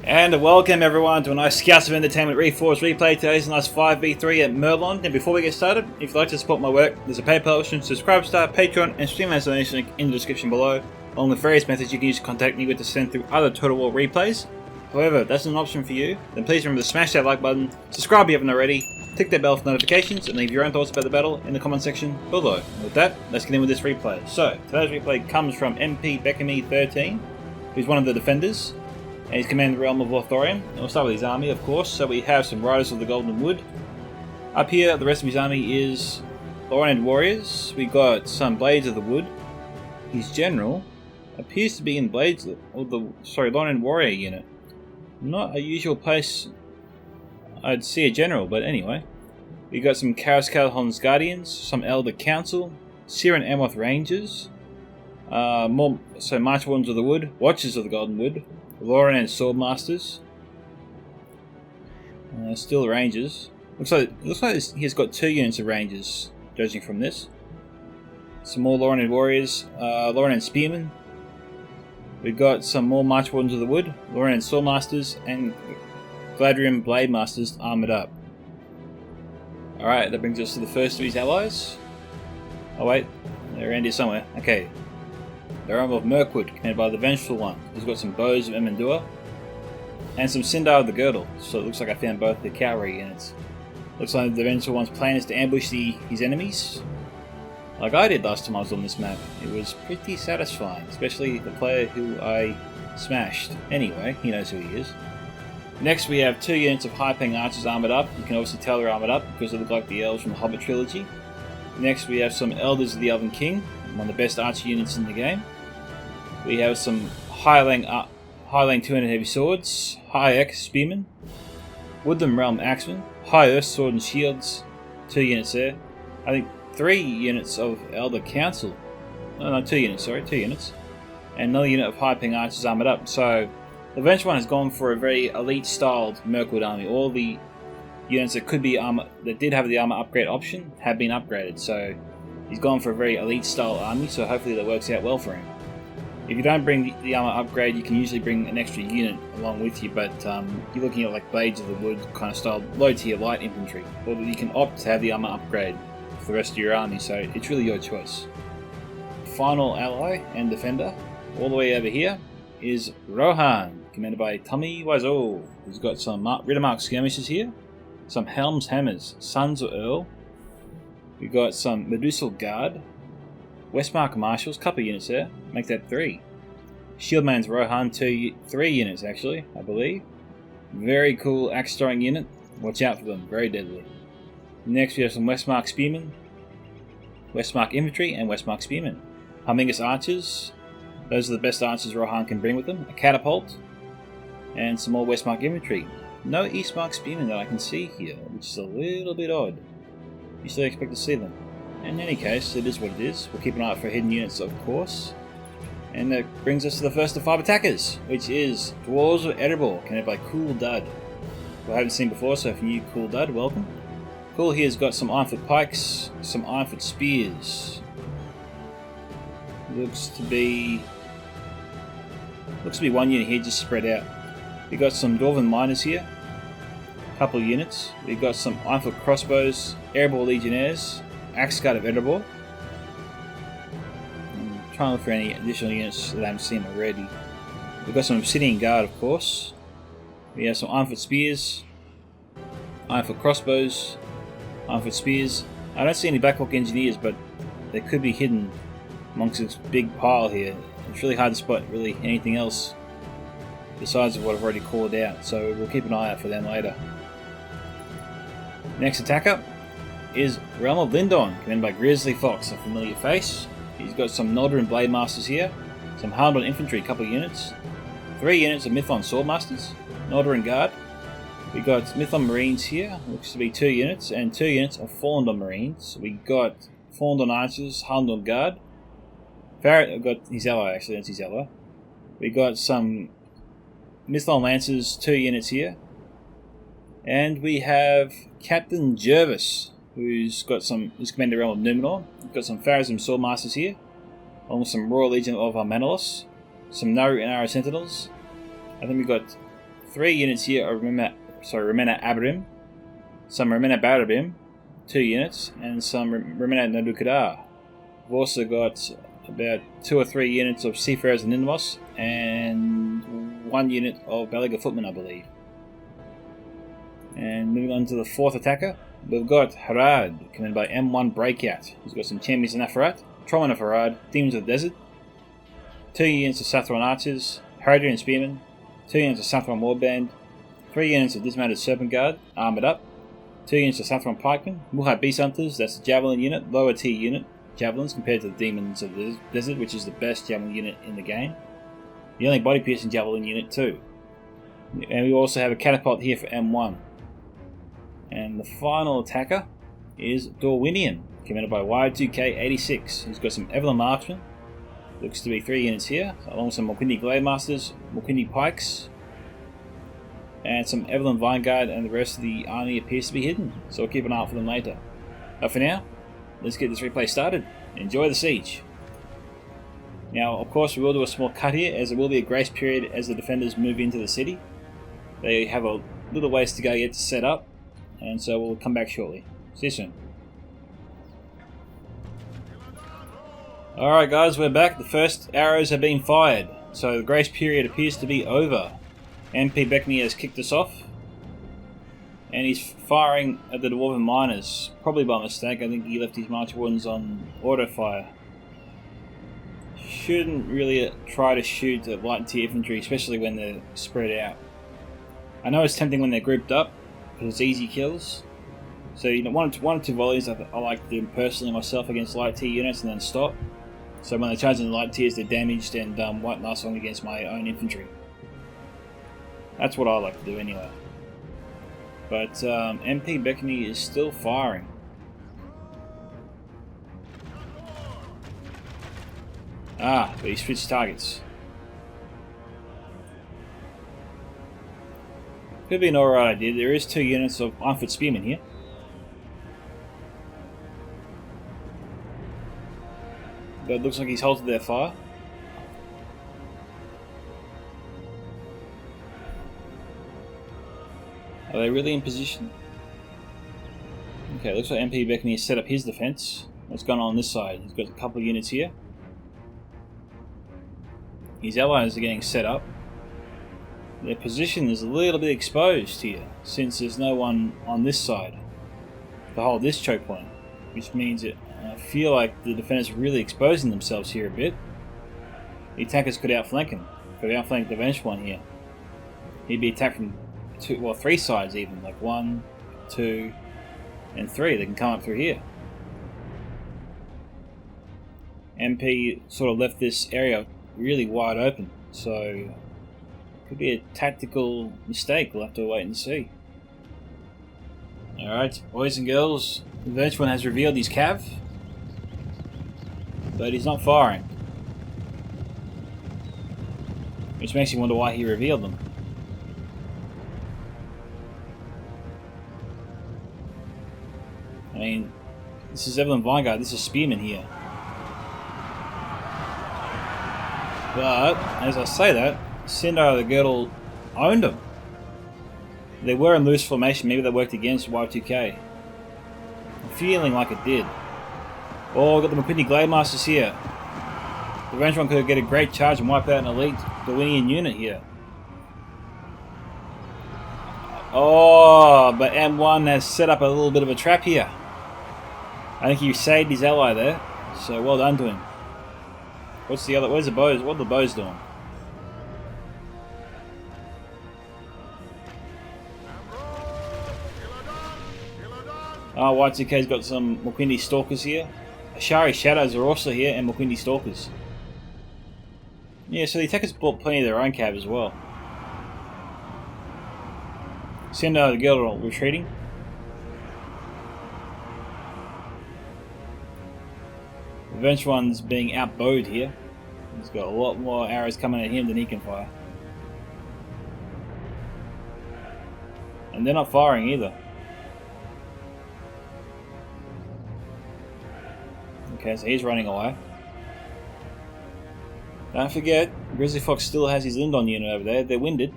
And welcome everyone to a nice Scouts of Entertainment Reforged replay. Today's a nice 5v3 at Mirlond. And before we get started, if you'd like to support my work, there's a PayPal option, subscribe star, Patreon, and stream as donation link in the description below, along with various methods you can use to contact me with to send through other Total War replays. However, if that's an option for you, then please remember to smash that like button, subscribe if you haven't already, click that bell for notifications, and leave your own thoughts about the battle in the comment section below. And with that, let's get in with this replay. So, today's replay comes from MP Beckamy 13, who's one of the defenders. And he's commanding the realm of Lothlorien. And we'll start with his army, of course. So we have some Riders of the Golden Wood. Up here, the rest of his army is Lorien warriors. We got some Blades of the Wood. His general appears to be in Lorien warrior unit. Not a usual place I'd see a general, but anyway. We got some Karas Guardians, some Elder Council, Siren Amoth Rangers, March Wardens of the Wood, Watchers of the Golden Wood, Lorien Swordmasters, still Rangers. Looks like he's got 2 units of Rangers, judging from this. Some more Lorien Warriors, Lorien Spearmen. We've got some more March Wardens of the Wood, Lorien Swordmasters, and Gladrium Blade Masters armoured up. Alright, that brings us to the first of his allies. Oh wait, they're around here somewhere. Okay. The realm of Mirkwood, commanded by the Vengeful One. He's got some Bows of Emendure and some Sindar of the Girdle. So it looks like I found both the cavalry units. Looks like the Vengeful One's plan is to ambush his enemies, like I did last time I was on this map. It was pretty satisfying, especially the player who I smashed. Anyway, he knows who he is. Next we have 2 units of high-paying archers armoured up. You can obviously tell they're armoured up because they look like the elves from the Hobbit trilogy. Next we have some Elders of the Elven King, one of the best archer units in the game. We have some Highlang 200 Heavy Swords, High Ek Spearmen, Woodland Realm Axemen, High Earth Sword and Shields, 2 units there. I think 3 units of Elder Council. No, 2 units, sorry, 2 units. And another unit of High-Paying Archers armoured up. So, the Vengeful One has gone for a very elite-styled Mirkwood army. All the units that did have the armour upgrade option have been upgraded. So, he's gone for a very elite-style army, so hopefully that works out well for him. If you don't bring the armour upgrade, you can usually bring an extra unit along with you, but you're looking at like Blades of the Wood kind of style, low tier light infantry. Or you can opt to have the armour upgrade for the rest of your army, so it's really your choice. Final ally and defender, all the way over here, is Rohan, commanded by Tummy Wiseau. He's got some Rittermark skirmishers here, some Helm's Hammers, Sons of Earl. We've got some Medusal Guard, Westmark Marshals, couple units there, make that 3. Shieldman's Rohan, 3 units actually, I believe. Very cool axe throwing unit, watch out for them, very deadly. Next we have some Westmark Spearmen, Westmark Infantry and Westmark Spearmen. Hummingus Archers, those are the best archers Rohan can bring with them. A Catapult, and some more Westmark Infantry. No Eastmark Spearmen that I can see here, which is a little bit odd. You still expect to see them. In any case, it is what it is. We'll keep an eye out for hidden units, of course. And that brings us to the first of 5 attackers, which is Dwarves of Erebor, commanded by Cool Dud, who I haven't seen before, so if you're new, Cool Dud, welcome. Cool here's got some Ironfoot Pikes, some Ironfoot Spears. Looks to be 1 unit here, just spread out. We've got some Dwarven Miners here, couple of units. We've got some Ironfoot Crossbows, Erebor Legionnaires, Axe Guard of Erebor. I'm trying to look for any additional units that I haven't seen already. We've got some Obsidian Guard, of course. We have some Ironfoot Spears, Ironfoot Crossbows, Ironfoot Spears. I don't see any Blackhawk Engineers, but they could be hidden amongst this big pile here. It's really hard to spot really anything else besides what I've already called out, so we'll keep an eye out for them later. Next attacker is Realm of Lindon, commanded by Grizzly Fox, a familiar face. He's got some Noldorin Blade Masters here, some Harndon Infantry, a couple of units, 3 units of Mithlond Swordmasters, Noldorin Guard. We got Mithlond Marines here, looks to be 2 units, and 2 units of Fallen Marines. We got Fawned on Archers, Hardened on Guard. Farrett got his ally, actually, that's his ally. We got some Mirlond Lancers, 2 units here. And we have Captain Gervais, who's commanded realm of Numenor. We've got some Pharazim Swordmasters here, along with some Royal Legion of Armanelos, some Naru and Arrow Sentinels. I think we've got 3 units here of Remena Abarim, some Remena Barabim, 2 units, and some Remena Nadukadar. We've also got about 2 or 3 units of Seafarers and Ninmos, and 1 unit of Balaga Footmen, I believe. And moving on to the 4th attacker, we've got Harad, commanded by M1 Breakout. He's got some Champions of Nafarat, Trollmen of Harad, Demons of the Desert, 2 units of Sathron Archers, Haradrian Spearmen, 2 units of Sathron Warband, 3 units of Dismounted Serpent Guard, armoured up, 2 units of Sathron Pikemen, Muhai Beast Hunters, that's the Javelin unit, lower tier unit, Javelins compared to the Demons of the Desert, which is the best Javelin unit in the game. The only body piercing Javelin unit too. And we also have a Catapult here for M1. And the final attacker is Dorwinian, commanded by Y2K86. He's got some Evelyn Marksmen, looks to be 3 units here, along with some Morquindi Glademasters, Morquindi Pikes, and some Evelyn Vanguard, and the rest of the army appears to be hidden, so we'll keep an eye out for them later. But for now, let's get this replay started. Enjoy the siege. Now, of course, we will do a small cut here, as there will be a grace period as the defenders move into the city. They have a little ways to go yet to set up, and so we'll come back shortly. See you soon. Alright guys, we're back. The first arrows have been fired, so the grace period appears to be over. MP Beckney has kicked us off, and he's firing at the Dwarven Miners, probably by mistake. I think he left his March Wardens on auto fire. Shouldn't really try to shoot at light tier infantry, especially when they're spread out. I know it's tempting when they're grouped up, because it's easy kills. So you know, one or two volleys I like to do personally myself against light tier units and then stop. So when they charge in the light tiers, they're damaged and won't last long against my own infantry. That's what I like to do anyway. But MP Beckney is still firing. But he switched targets. Could be an alright idea. There is 2 units of Ironfoot Spearmen here. But it looks like he's halted their fire. Are they really in position? Okay, looks like MP Beckney has set up his defense. What's going on this side? He's got a couple of units here. His allies are getting set up. Their position is a little bit exposed here, since there's no one on this side to hold this choke point, which means that I feel like the defenders are really exposing themselves here a bit. The attackers could outflank him. Could outflank the Vengeful One here. He'd be attacked from 3 sides even, like 1, 2, and 3. They can come up through here. MP sort of left this area really wide open, so could be a tactical mistake. We'll have to wait and see. Alright, boys and girls, the Vengeful One has revealed his cav, but he's not firing, which makes you wonder why he revealed them. I mean, this is Evelyn Vanguard, this is Spearman here. But, as I say that, Sindar the Girdle owned them. They were in loose formation, maybe they worked against Y2K. I'm feeling like it did. Oh, we've got the Morquindi Glademasters here. The Vengeful One could get a great charge and wipe out an elite Dorwinian unit here. Oh, but M1 has set up a little bit of a trap here. I think he saved his ally there, so well done to him. Where's the bows? What are the bows doing? Oh, Y2K's got some Morquindi Stalkers here. Ashari Shadows are also here, and Morquindi Stalkers. Yeah, so the attackers bought plenty of their own cav as well. Sindar the Girdle retreating. The Venge one's being outbowed here. He's got a lot more arrows coming at him than he can fire. And they're not firing either. Okay, so he's running away. Don't forget, Grizzly Fox still has his Lindon unit over there. They're winded.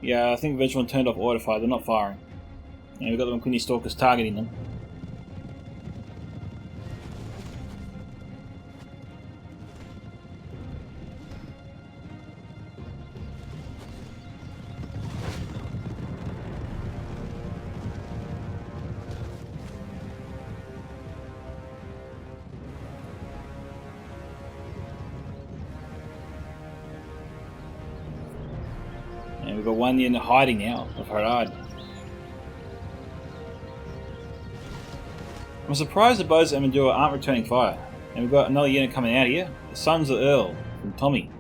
Yeah, I think Venge one turned off auto fire. They're not firing. And we've got the Quinny Stalkers targeting them. And we've got one unit hiding now of Harad. I'm surprised the bows of Amandura aren't returning fire. And we've got another unit coming out here. The Sons of Earl from Tommy.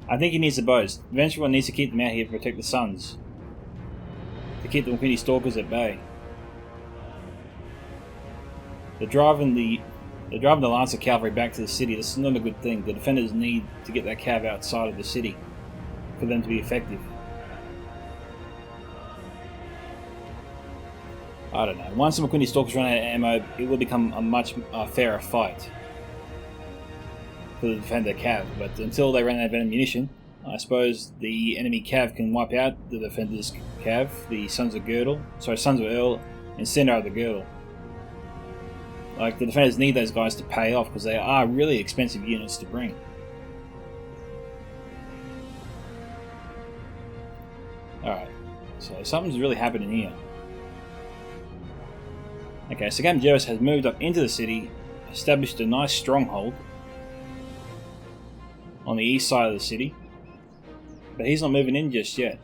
I think he needs the bows. Eventually one needs to keep them out here to protect the Sons. To keep the Quinny Stalkers at bay. They're driving the Lancer Cavalry back to the city. This is not a good thing. The defenders need to get that cav outside of the city for them to be effective. I don't know. Once the McQuinty Stalkers run out of ammo, it will become a much fairer fight for the defender cav. But until they run out of ammunition, I suppose the enemy cav can wipe out the defender's cav, the Sons of Earl, and center of the Girdle. Like, the defenders need those guys to pay off because they are really expensive units to bring. Alright, so something's really happening here. Okay, so Captain Gervais has moved up into the city, established a nice stronghold on the east side of the city, but he's not moving in just yet.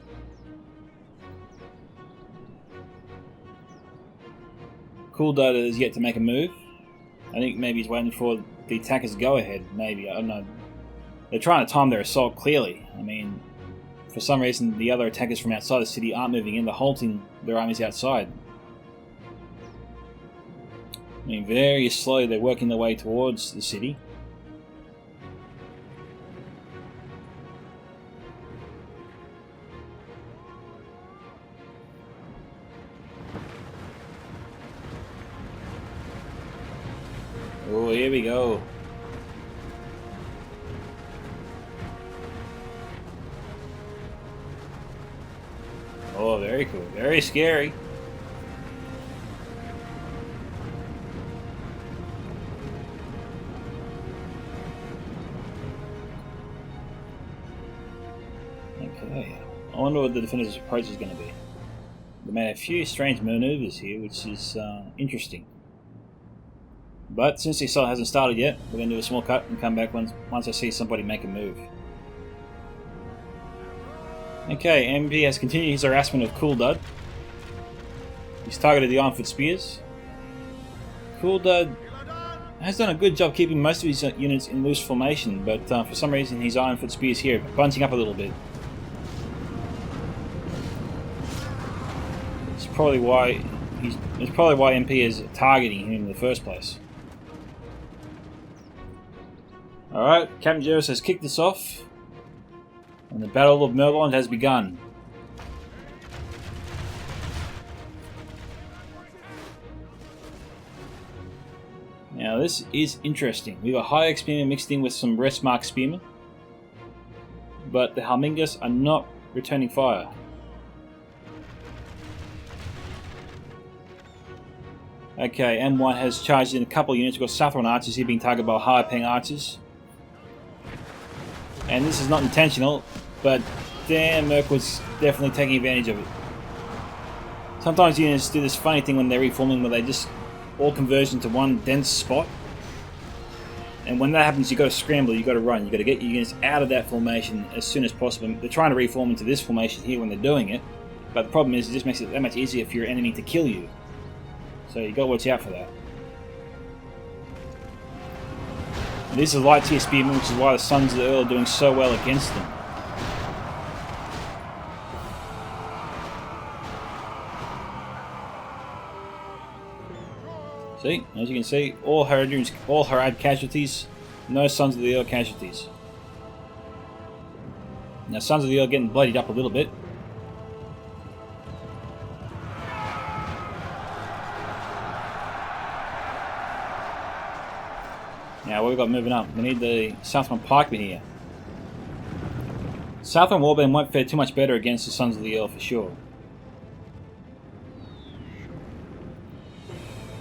Cool Data is yet to make a move. I think maybe he's waiting for the attackers' go-ahead, maybe, I don't know. They're trying to time their assault clearly. I mean, for some reason the other attackers from outside the city aren't moving in, they're halting their armies outside. I mean, very slowly they're working their way towards the city. Oh, here we go. Oh, very cool. Very scary. Okay. I wonder what the defender's approach is going to be. They made a few strange maneuvers here, which is interesting. But since the assault hasn't started yet, we're going to do a small cut and come back once I see somebody make a move. Okay, MP has continued his harassment of Cool Dud. He's targeted the Ironfoot Spears. Cool Dud has done a good job keeping most of his units in loose formation, but for some reason his Ironfoot Spears here are bunching up a little bit. It's probably why MP is targeting him in the first place. Alright, Captain Gervais has kicked this off, and the Battle of Mirlond has begun. Now this is interesting. We have a high Spearmen mixed in with some rest mark Spearmen, but the Halmingas are not returning fire. Okay, M1 has charged in a couple of units. We've got Sathron archers here being targeted by higher ping archers. And this is not intentional, but damn, Mirkwood's definitely taking advantage of it. Sometimes units do this funny thing when they're reforming where they just all converge into one dense spot. And when that happens, you've got to scramble, you've got to run, you've got to get your units out of that formation as soon as possible. They're trying to reform into this formation here when they're doing it, but the problem is it just makes it that much easier for your enemy to kill you. So you've got to watch out for that. And this is a light tier spearman, which is why the Sons of the Earl are doing so well against them. See, as you can see, all Harad casualties, no Sons of the Earl casualties. Now Sons of the Earl getting bloodied up a little bit. Now what we got moving up? We need the Southron Pikemen here. Southron Warband won't fare too much better against the Sons of the Earl for sure.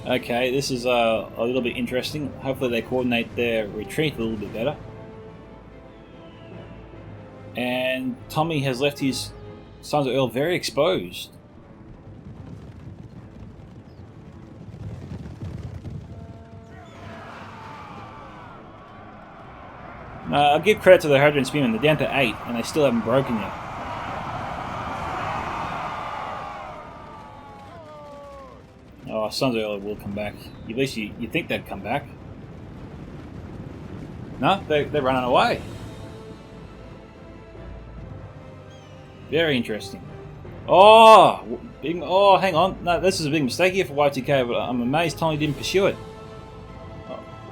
Okay, this is a little bit interesting. Hopefully they coordinate their retreat a little bit better. And Tommy has left his Sons of Earl very exposed. I'll give credit to the Hydrogen Spearmen. They're down to 8 and they still haven't broken yet. Oh, Sons of Earl will come back. At least you think they'd come back. No, they're running away. Very interesting. Oh, hang on. No, this is a big mistake here for Y2K, but I'm amazed Tommy didn't pursue it.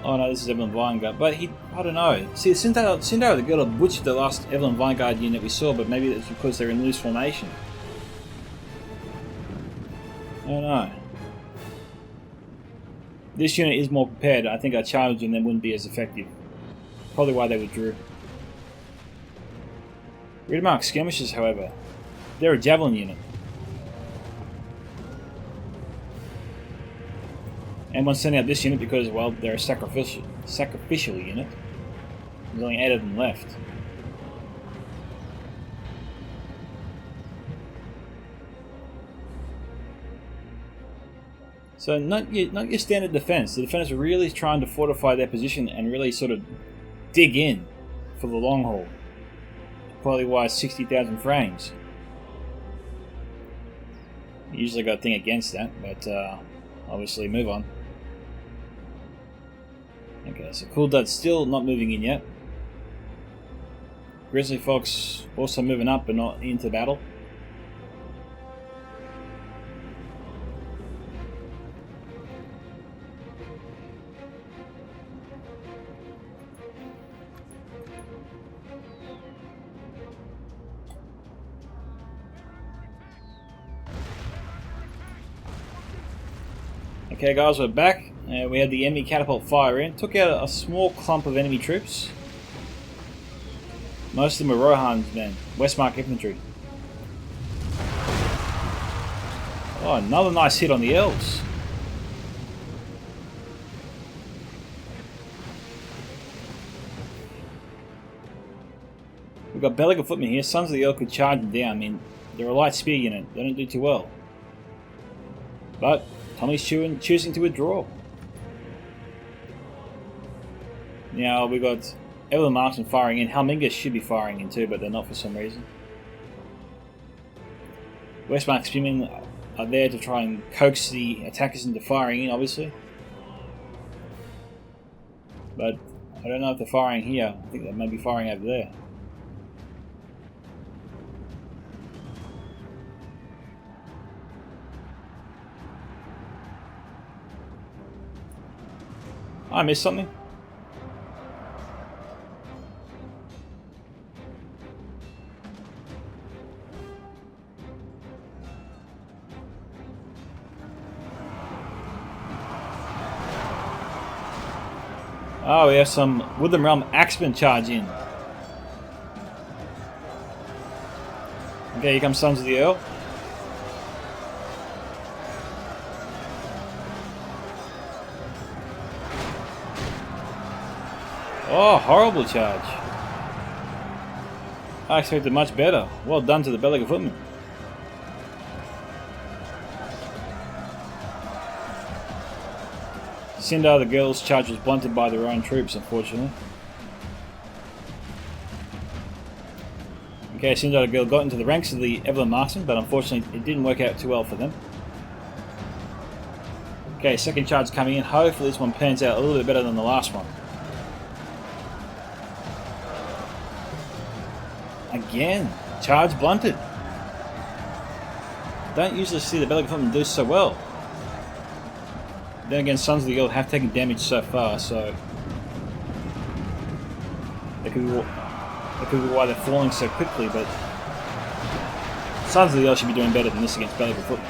Oh no, this is Evelyn Vanguard, but I don't know. See, Sindar the girl butchered the last Evelyn Vanguard unit we saw, but maybe it's because they're in loose formation. I don't know. This unit is more prepared. I think our charging them wouldn't be as effective. Probably why they withdrew. Ridmark skirmishers, however, they're a javelin unit. And one sending out this unit because, well, they're a sacrificial unit. There's only 8 of them left. So not your standard defense. The defenders are really trying to fortify their position and really sort of dig in for the long haul. Probably why 60,000 frames. Usually got a thing against that, but obviously move on. Okay, so Cool Dud's still not moving in yet. Grizzly Fox also moving up but not into battle. Okay guys, we're back. We had the enemy catapult fire in. Took out a small clump of enemy troops. Most of them were Rohan's men. Westmark infantry. Oh, another nice hit on the elves. We've got Belliger footmen here. Sons of the Earl could charge them down. I mean, they're a light spear unit. They don't do too well. But Tommy's choosing to withdraw. Now we got Evelyn Marksman firing in. Halminga should be firing in too, but they're not for some reason. Westmark Spearmen are there to try and coax the attackers into firing in, obviously. But I don't know if they're firing here. I think they may be firing over there. I missed something. Oh, we have some Woodland Realm Axemen charge in. Okay, here comes Sons of the Earl. Oh, horrible charge. I expected much better. Well done to the Belliger footmen. Sindar the girls' charge was blunted by their own troops, unfortunately. Okay, Sindar the girl got into the ranks of the Evelyn Marksmen, but unfortunately it didn't work out too well for them. Okay, second charge coming in. Hopefully this one pans out a little bit better than the last one. Again, charge blunted. Don't usually see the Belliger footmen do so well. Then again, Sons of the Guild have taken damage so far, so that could be why they're falling so quickly, but Sons of the Guild should be doing better than this against Belly Foot.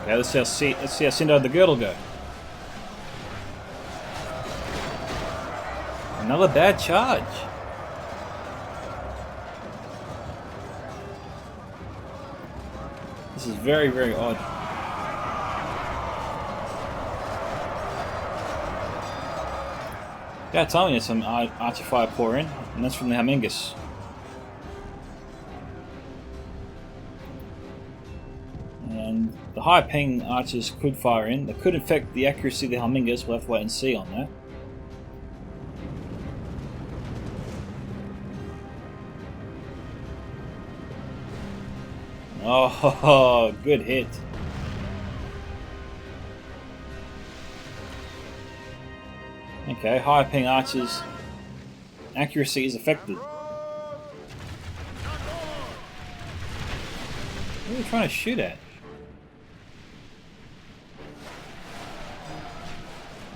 Okay, let's see how Cinder the Girdle go. Another bad charge. This is very, very odd. That time we had some Archer Fire pour in, and that's from the Humingus. And the high ping archers could fire in. They could affect the accuracy of the Humingus. We'll have to wait and see on that. Oh, good hit. Okay, high ping archers. Accuracy is affected. What are you trying to shoot at?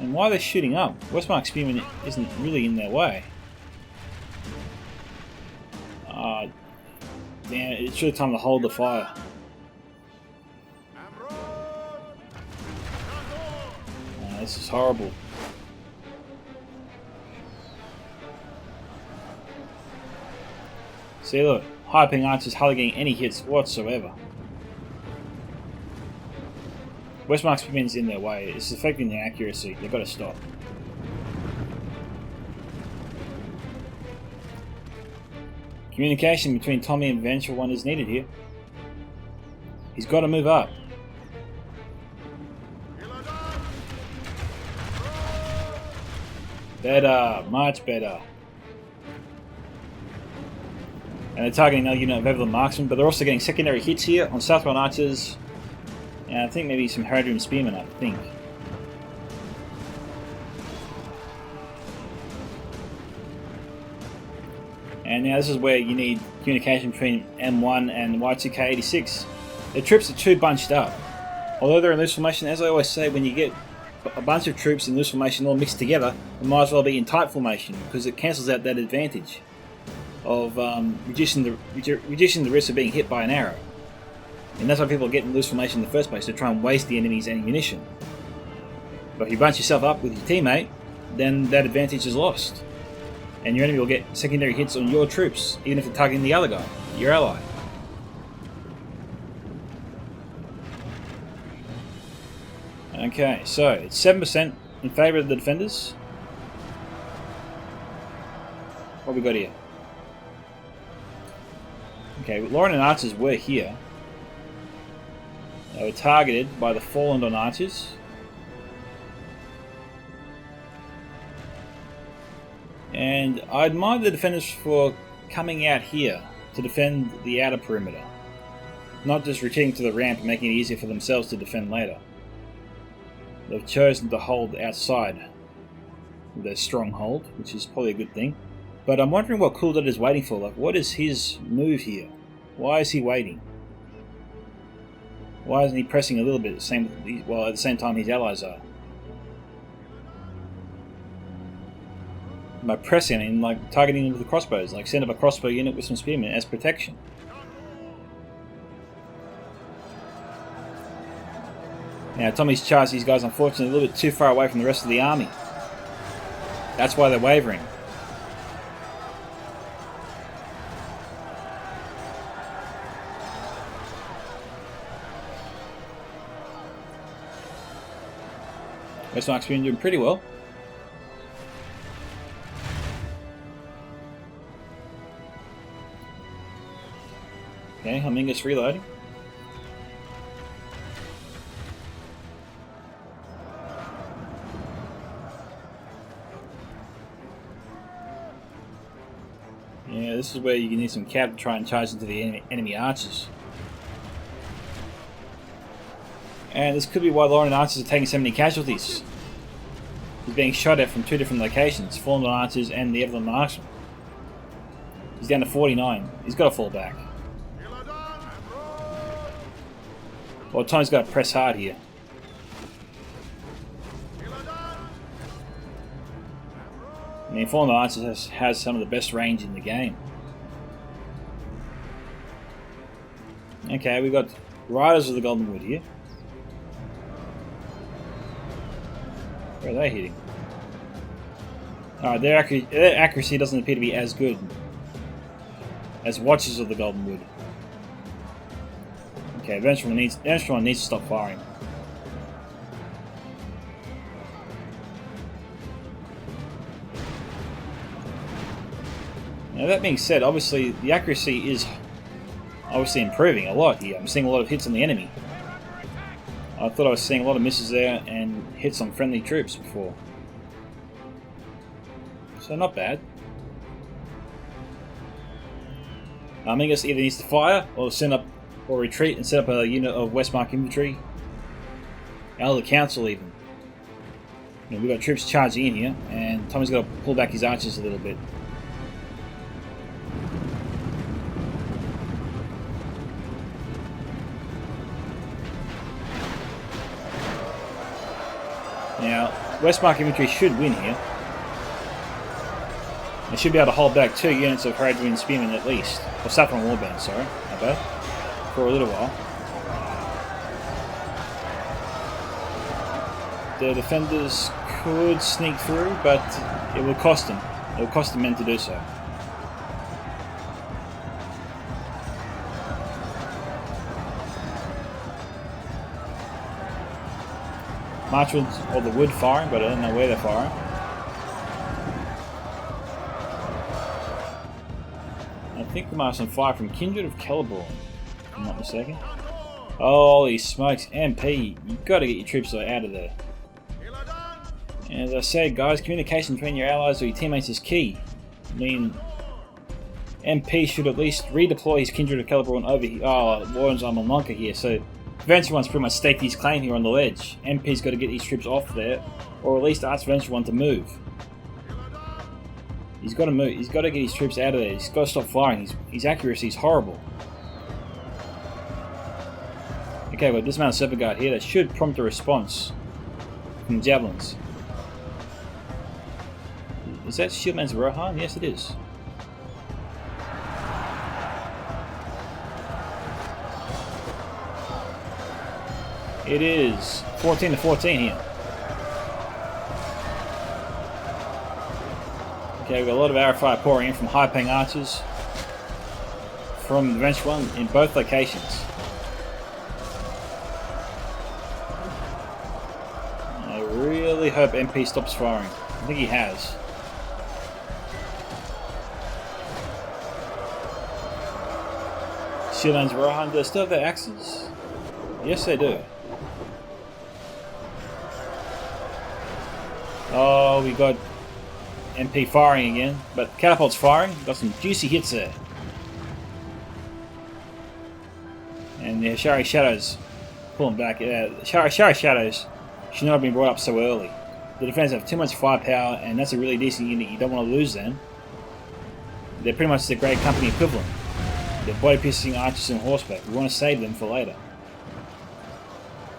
And why are they shooting up? Westmark Spearman isn't really in their way. Damn, it should have time to hold the fire. This is horrible. See, look, high ping archers hardly getting any hits whatsoever. Westmark Spearman's in their way. It's affecting their accuracy. They've got to stop. Communication between Tommy and Vengeful One is needed here. He's got to move up. Better, much better. And they're targeting another unit of Evelyn Marksman, but they're also getting secondary hits here on Southbound Archers. And I think maybe some Haradrim Spearmen, I think. And now this is where you need communication between M1 and Y2K86. The troops are too bunched up. Although they're in loose formation, as I always say, when you get a bunch of troops in loose formation all mixed together, it might as well be in tight formation, because it cancels out that advantage of reducing the risk of being hit by an arrow. And that's why people get in loose formation in the first place, to try and waste the enemy's ammunition. But if you bunch yourself up with your teammate, then that advantage is lost. And your enemy will get secondary hits on your troops, even if they're targeting the other guy, your ally. Okay, so it's 7% in favour of the defenders. What have we got here? Okay, Lauren and Archers were here. They were targeted by the Fallen on Archers. And I admire the defenders for coming out here to defend the outer perimeter. Not just retreating to the ramp and making it easier for themselves to defend later. They've chosen to hold outside of their stronghold, which is probably a good thing. But I'm wondering what Cool Dot is waiting for. Like, what is his move here? Why is he waiting? Why isn't he pressing a little bit? While at the same time his allies are. By pressing, I mean like targeting them with the crossbows. Like send up a crossbow unit with some spearmen as protection. Now Tommy's charged these guys, unfortunately, a little bit too far away from the rest of the army. That's why they're wavering. Westmark's been doing pretty well. Okay, Humingus reloading. Yeah, this is where you need some cab to try and charge into the enemy archers. And this could be why Lauren and Archers are taking so many casualties. He's being shot at from two different locations, Fallen Archers and the Evelyn Marksman. He's down to 49. He's got to fall back. Well, Tom's got to press hard here. I mean, Fallen Archers has some of the best range in the game. Okay, we got Riders of the Golden Wood here. Where are they hitting? Alright, their accuracy doesn't appear to be as good as Watchers of the Golden Wood. Okay, Vengeful needs to stop firing. Now that being said, obviously the accuracy is obviously improving a lot here. I'm seeing a lot of hits on the enemy. I thought I was seeing a lot of misses there and hits on friendly troops before. So not bad. Mingus either needs to fire or send up or retreat and set up a unit of Westmark infantry. Elder Council even. You know, we've got troops charging in here and Tommy's got to pull back his archers a little bit. Now, Westmark infantry should win here. They should be able to hold back 2 units of Hadrian Spearmen at least. Or Saffron Warband, sorry. Not bad. For a little while. The defenders could sneak through, but it will cost them. It will cost the men to do so. Marchwoods or the wood firing, but I don't know where they're firing. I think the march on fire from Kindred of Celeborn, if I'm not mistaken. Holy smokes, MP, you've got to get your troops out of there. And as I said, guys, communication between your allies or your teammates is key. I mean, MP should at least redeploy his Kindred of Celeborn over here. Oh, Warren's on Monka here, so Ventureone's pretty much staked his claim here on the ledge. MP's got to get these troops off there, or at least ask Ventureone to move. He's got to move. He's got to get his troops out of there. He's got to stop firing. His accuracy is horrible. Okay, well, dismount Serpent Guard here. That should prompt a response from javelins. Is that Shieldman's Rohan? Yes, it is. It is 14 to 14 here. Okay, we've got a lot of arrow fire pouring in from high-paying archers from the Ventureone in both locations. I really hope MP stops firing. I think he has. Shieldman's Rohan, do they still have their axes? Yes, they do. Oh, we got MP firing again, but Catapult's firing. Got some juicy hits there. And the Ashari Shadows pulling back. Ashari Shadows should not have been brought up so early. The defenders have too much firepower, and that's a really decent unit. You don't want to lose them. They're pretty much the Great Company equivalent. They're body-piercing archers and horseback. We want to save them for later.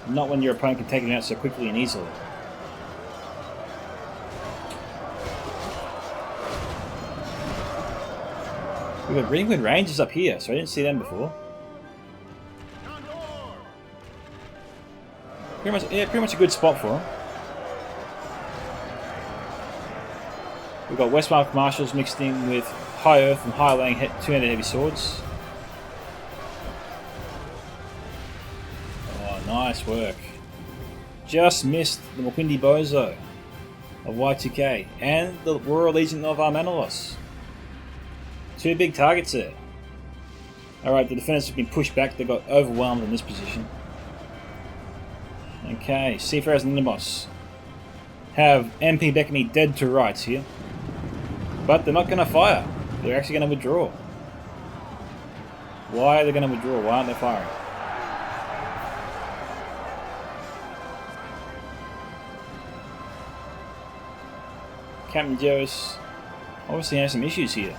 Not when your opponent can take them out so quickly and easily. We've got Ringwood Rangers up here, so I didn't see them before. Pretty much a good spot for them. We've got Westmark Marshals mixed in with High Earth and High Laying 200 heavy swords. Oh, nice work. Just missed the Mokwindi Bozo of Y2K and the Royal Legion of Armanelos. 2 big targets there. Alright, the defenders have been pushed back. They got overwhelmed in this position. Okay, Seafarers and Nimbos have MP Beckamy dead to rights here. But they're not going to fire. They're actually going to withdraw. Why are they going to withdraw? Why aren't they firing? Captain Gervais obviously has some issues here.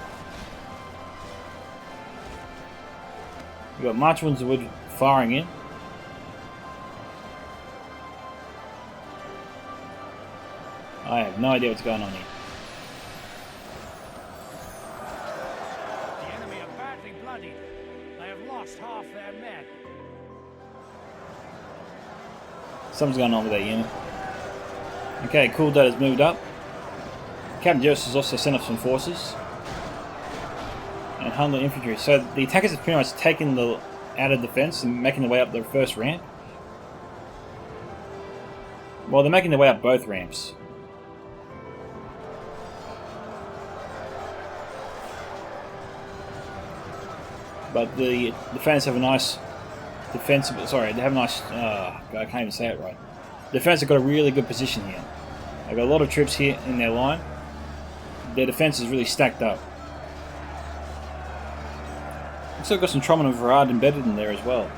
We've got Marchwoods Wood firing in. I have no idea what's going on here. The enemy are badly bloodied. They have lost half their men. Something's going on with that unit. Okay, cool data's moved up. Captain Gervais has also sent up some forces. And handled infantry. So the attackers have pretty much taken the out of defense and making their way up the first ramp. Well, they're making their way up both ramps. But the defenders have a nice defensible. Sorry, they have a nice. I can't even say it right. The defenders have got a really good position here. They've got a lot of troops here in their line. Their defense is really stacked up. Also got some Troman and Varad embedded in there as well.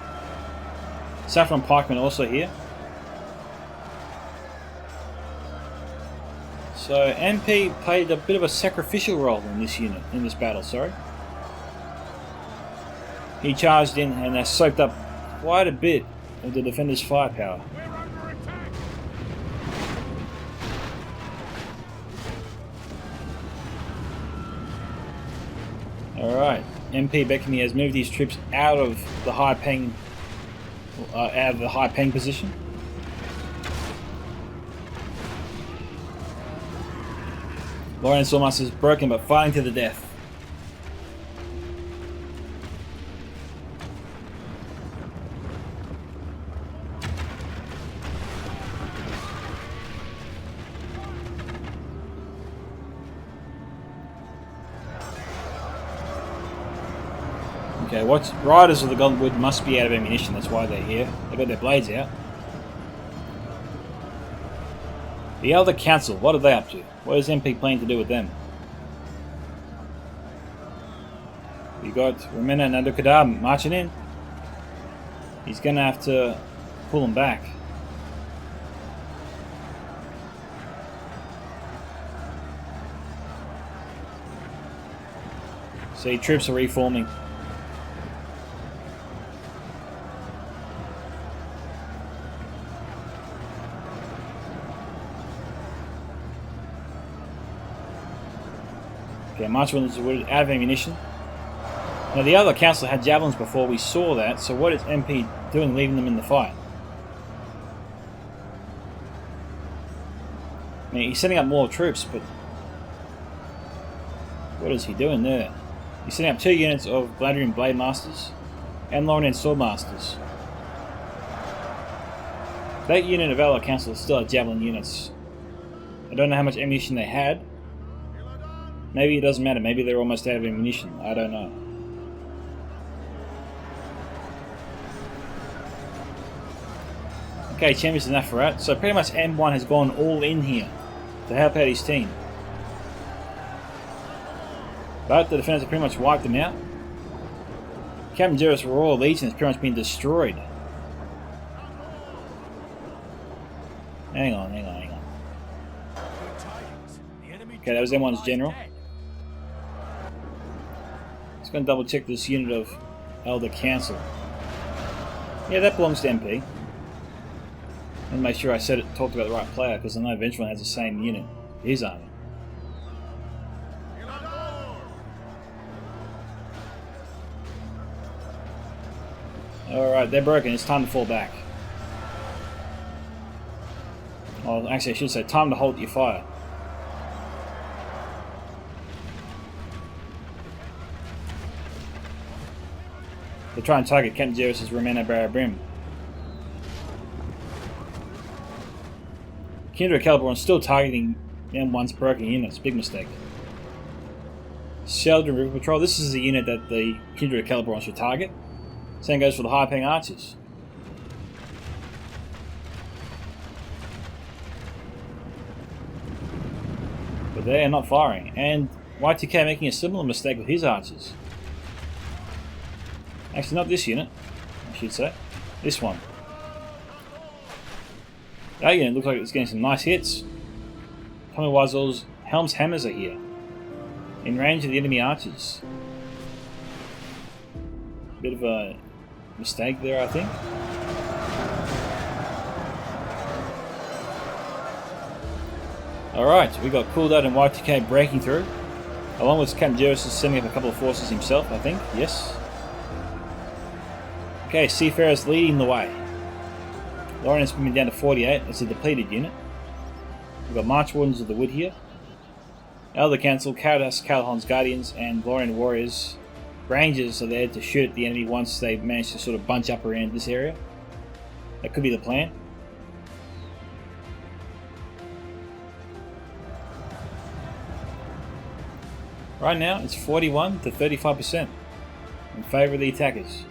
Saffron Pikemen also here. So MP played a bit of a sacrificial role in this unit, in this battle, sorry. He charged in and has soaked up quite a bit of the defenders' firepower. We're under attack. Alright, MP Beckamy has moved his troops out of the high ping position. Lorraine Sawmaster is broken but fighting to the death. Okay, Riders of the Gauntlet must be out of ammunition, that's why they're here. They've got their blades out. The Elder Council, what are they up to? What is MP planning to do with them? We got Ramena and Adukadar marching in. He's going to have to pull them back. See, troops are reforming. Okay, March was out of ammunition. Now the other council had javelins before we saw that, so what is MP doing leaving them in the fight? I mean, he's setting up more troops, but what is he doing there? He's setting up 2 units of Gladrian Blade Masters and Lorraine Sword Masters. That unit of Elder Council still have javelin units. I don't know how much ammunition they had. Maybe it doesn't matter, maybe they're almost out of ammunition, I don't know. Okay, Champions of Nafarat, so pretty much M1 has gone all in here to help out his team. But the defenders have pretty much wiped them out. Captain Gervais' Royal Legion has pretty much been destroyed. Hang on. Okay, that was M1's general. Just going to double check this unit of Elder Council. Yeah, that belongs to MP. And make sure I talked about the right player, because I know Ventureland has the same unit. His army. Alright, they're broken. It's time to fall back. Well, actually I should say time to hold your fire. They're trying to target Captain Gervais' Romana Barra Brim. Kindred Calibron still targeting M1's broken units. Big mistake. Sheldon River Patrol. This is the unit that the Kindred Calibron should target. Same goes for the high paying archers. But they are not firing. And YTK making a similar mistake with his archers. Actually, not this unit, I should say. This one. That unit looks like it's getting some nice hits. Tommy Wiseau's Helm's Hammers are here. In range of the enemy archers. Bit of a mistake there, I think. Alright, we got Cooldown and Y2K breaking through. Along with Captain Gervais sending up a couple of forces himself, I think. Yes. Okay, Seafarer's leading the way. Lauren is moving down to 48. It's a depleted unit. We've got March Wardens of the Wood here. Elder Council, Caradas, Calhoun's Guardians, and Lorraine Warriors. Rangers are there to shoot at the enemy once they manage to sort of bunch up around this area. That could be the plan. Right now, it's 41 to 35% in favour of the attackers.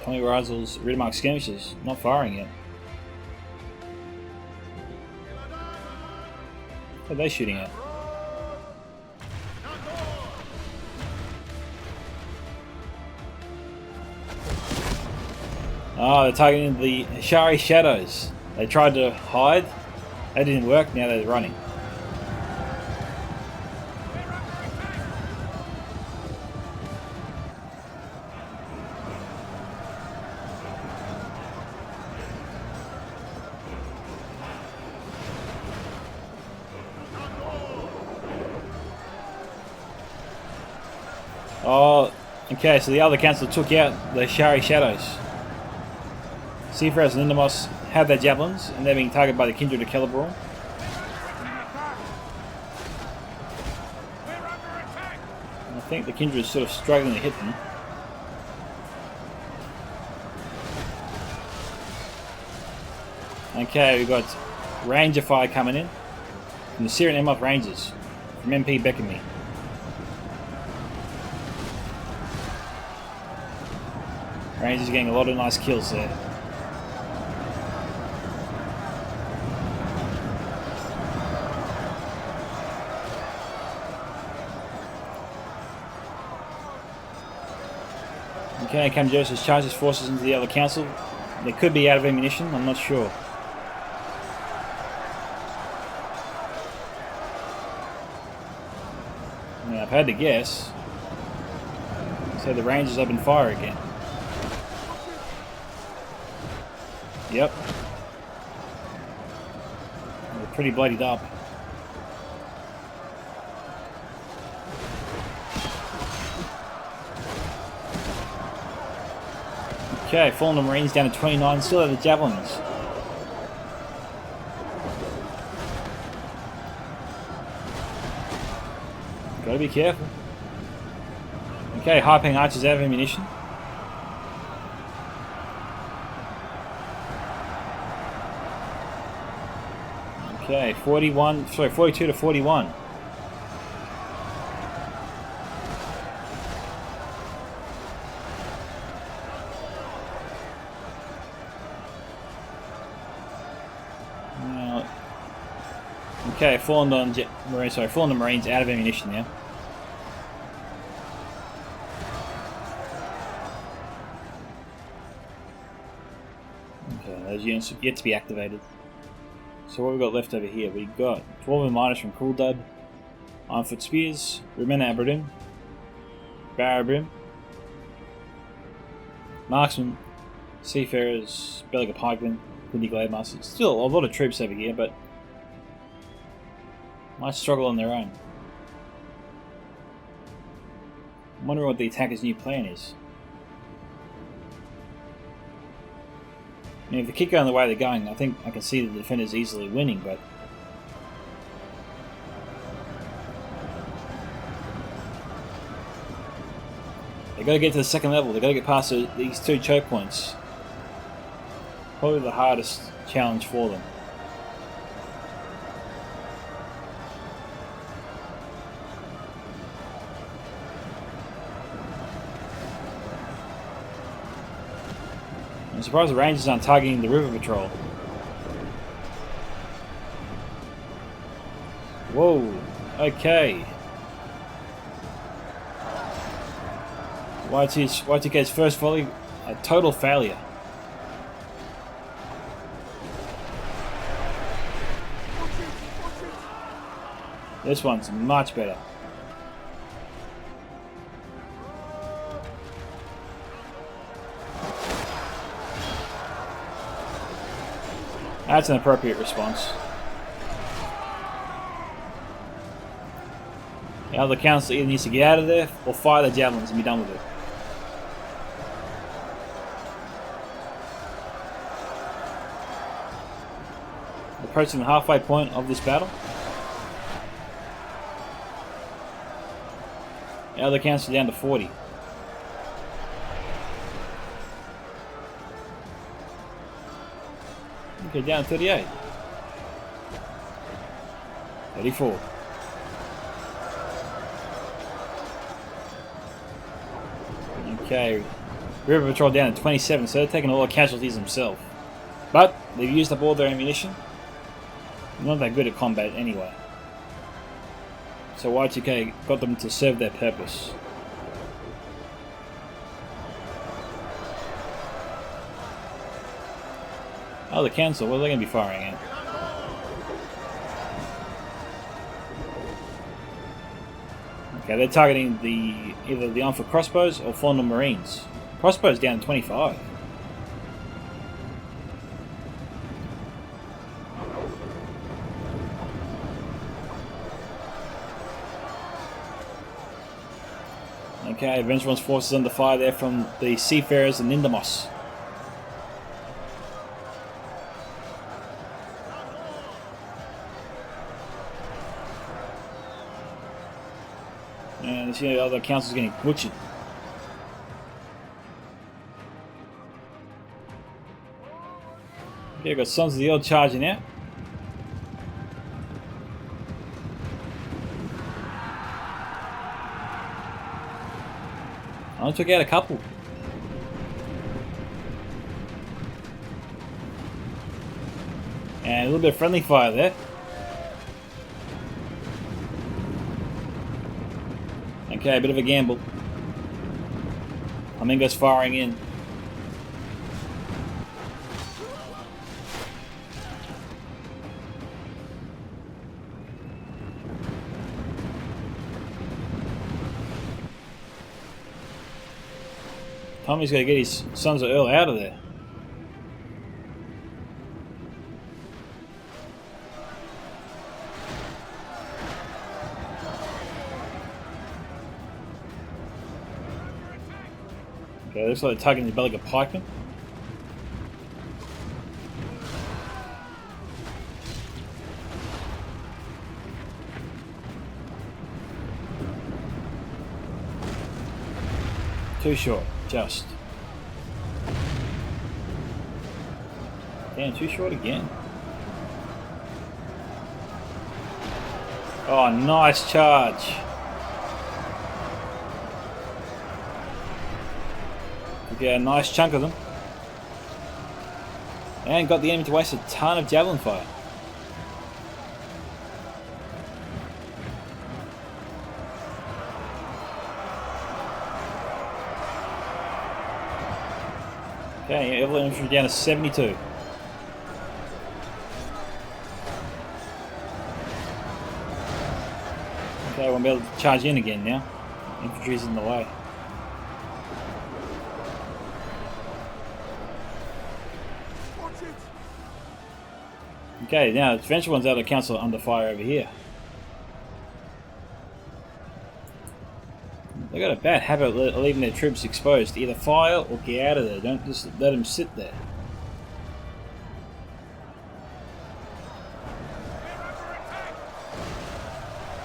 Tommy Risel's Riddermark skirmishers not firing yet. What are they shooting at? Oh, they're targeting the Shari Shadows. They tried to hide. That didn't work, now they're running. Oh, okay, so the other council took out the Shari Shadows. Seafarers and Indamos have their javelins, and they're being targeted by the Kindred of Celebrawn. I think the Kindred is sort of struggling to hit them. Okay, we've got Ranger fire coming in from the Syrian Emerald Rangers from MP Beckamy. Rangers are getting a lot of nice kills there. Okay, Cam Jones has charged his forces into the other council. They could be out of ammunition, I'm not sure. Now, I've had to guess. So the Rangers open fire again. Yep. They're pretty bloodied up. Okay, Fallen Marines down to 29, still have the javelins. Gotta be careful. Okay, High-Paying Archers out of ammunition. Okay, 42 to 41. Now, okay, Fallen Marines out of ammunition now. Okay, those units have yet to be activated. So what we've got left over here, we've got 12 miners from Cool Dud, Ironfoot Spears, Rumena Aberdeen, Barabrim, Marksmen, Seafarers, Belliger Pikemen, Quindy Glademasters. Still a lot of troops over here, but might struggle on their own. I'm wondering what the attackers' new plan is. I mean, if they keep going the way they're going, I think I can see the defenders easily winning, but they've got to get to the second level. They've got to get past these two choke points. Probably the hardest challenge for them. I'm surprised the Rangers aren't targeting the river patrol. Whoa, okay. Y2K's first volley, a total failure. This one's much better. That's an appropriate response. The other council either needs to get out of there or fire the javelins and be done with it. Approaching the halfway point of this battle. The other council down to 40. Okay, down to 38. 34. Okay, River Patrol down to 27, so they're taking a lot of casualties themselves. But they've used up all their ammunition. Not that good at combat anyway. So Y2K got them to serve their purpose. Oh, the council, what are they going to be firing at? Okay, they're targeting either the Armed Crossbows or Fallen Marines. Crossbows down to 25. Okay, Vengeance forces under fire there from the Seafarers and Nindamos. And you see the other council's getting butchered. Okay, got Sons of the Old charging out. I took out a couple. And a little bit of friendly fire there. Okay, a bit of a gamble. Flamingo's firing in. Tommy's got to get his Sons of Earl out of there. Okay, looks like they're tugging the belly of pikemen. Too short, just. Damn, too short again. Oh, nice charge. Yeah, a nice chunk of them. And got the enemy to waste a ton of javelin fire. Okay, Evelyn infantry down to 72. Okay, won't be able to charge in again now. Infantry's in the way. Okay, now the French one's out of council under fire over here. They got a bad habit of leaving their troops exposed. Either fire or get out of there. Don't just let them sit there.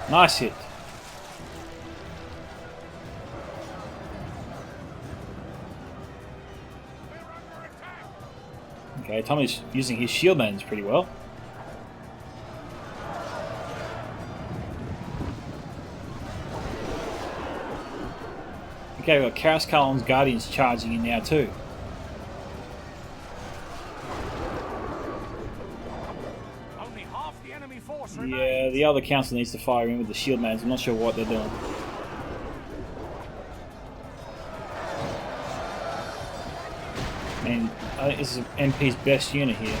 Nice hit. Okay, Tommy's using his shield mains pretty well. Okay, we've got Karas Kalan's Guardians charging in now too. Only half the enemy force Yeah, remains. the other council needs to fire in with the shield mains. I'm not sure what they're doing. I mean, I think this is MP's best unit here.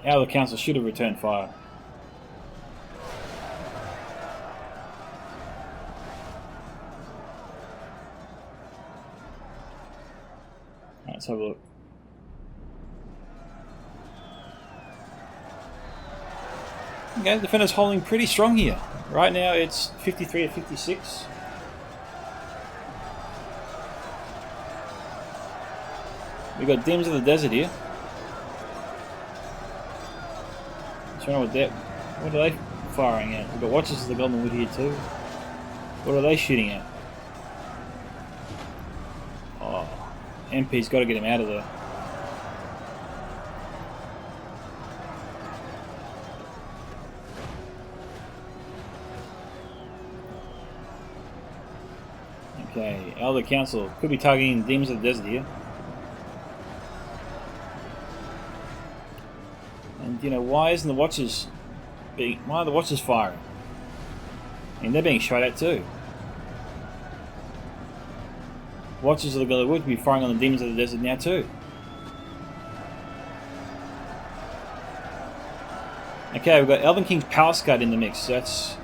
Our council should have returned fire. let's have a look. Okay, the defender's holding pretty strong here. Right now it's 53 to 56. We've got Demons of the Desert here. I don't know what are they firing at? We've got Watchers of the Golden Wood here too. What are they shooting at? Oh, MP's got to get him out of there. Okay, Elder Council could be targeting Demons of the Desert here. And you know, why isn't the Watchers why are the Watchers firing? I mean, they're being shot at too. Watchers of the Golden Wood could be firing on the Demons of the Desert now too. Okay, we've got Elven King's Palace Guard in the mix. That's,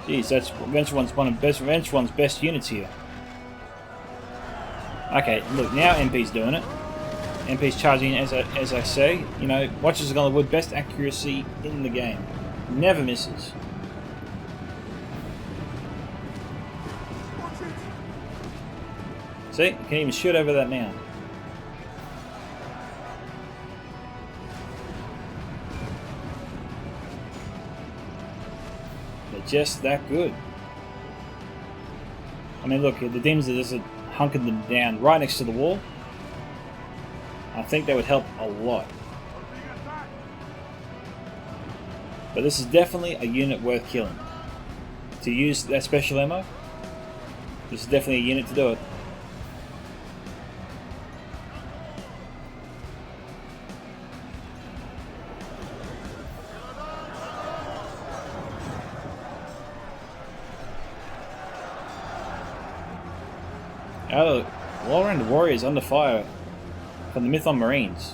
geez, that's Venture One's best units here. Okay, look, now MP's doing it. MP's charging as I say. You know, Watchers of the Golden Wood, best accuracy in the game. Never misses. See, you can even shoot over that now. They're just that good. I mean, look, the Demons are just hunkered them down right next to the wall. I think that would help a lot. But this is definitely a unit worth killing. To use that special ammo, this is definitely a unit to do it. Oh, all-round warriors under fire from the Mython Marines.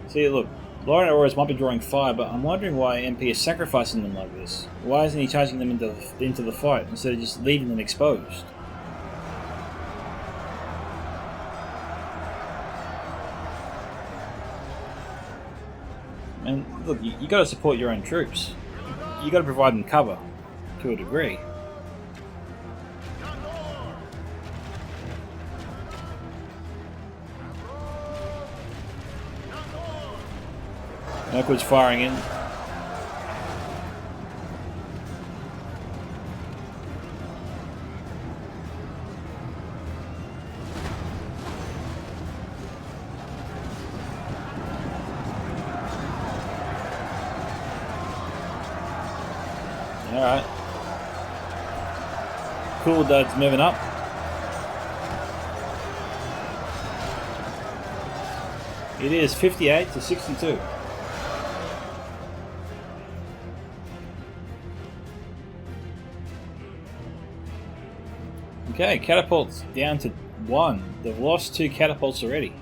See, look, all-round warriors might be drawing fire, but I'm wondering why MP is sacrificing them like this. Why isn't he charging them into the fight instead of just leaving them exposed? And look, you got to support your own troops. You got to provide them cover. To a degree. Mirkwood's firing in. Alright. Cool Dude's moving up. It is 58 to 62. Okay, catapults down to 1. They've lost 2 catapults already.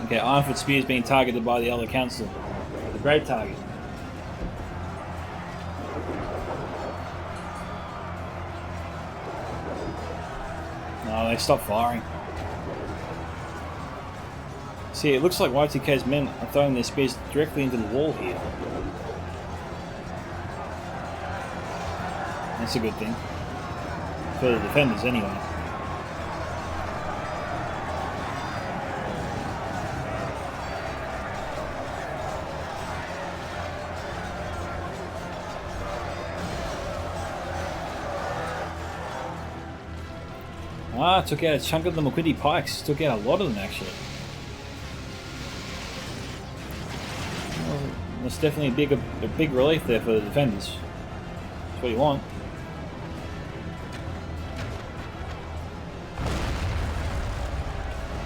Okay, Ironfoot Spear is being targeted by the Elder Council. A great target. No, they stopped firing. See, it looks like Y2K's men are throwing their spears directly into the wall here. That's a good thing. For the defenders, anyway. Ah, took out a chunk of the McQuitty pikes. Took out a lot of them, actually. Well, that's definitely a big relief there for the defenders. That's what you want.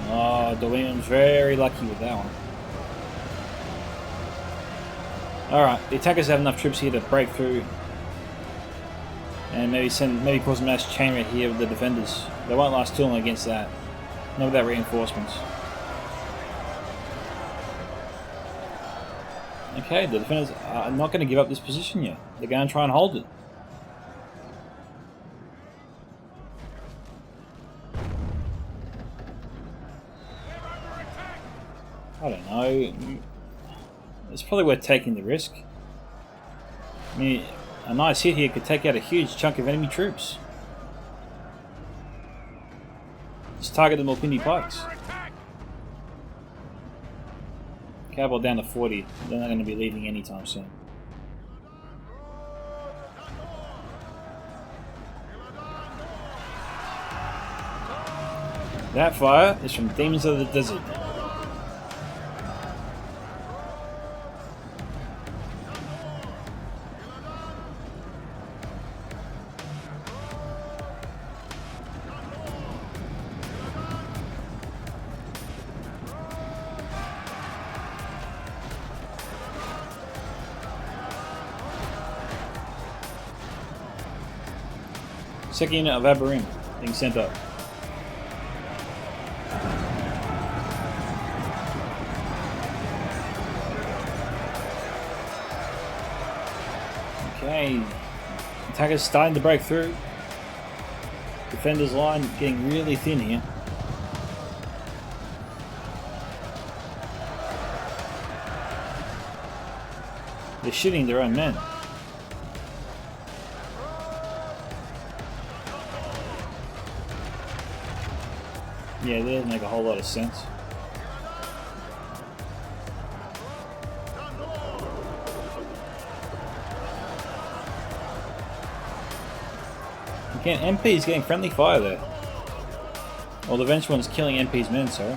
Oh, Dwayne's very lucky with that one. Alright, the attackers have enough troops here to break through. And maybe cause a mass chain right here with the defenders. They won't last too long against that. Not without reinforcements. Okay, the defenders are not going to give up this position yet. They're going to try and hold it. I don't know. It's probably worth taking the risk. I mean, a nice hit here could take out a huge chunk of enemy troops. Just target the Mulpindi pikes. Cavalry down to 40. They're not going to be leaving anytime soon. That fire is from Demons of the Desert. Second unit of Abarim being sent up. Okay, attackers starting to break through. Defenders line getting really thin here. They're shooting their own men. Yeah, that doesn't make a whole lot of sense. Again, MP is getting friendly fire there. Well, the Venge one's killing MP's men, sorry.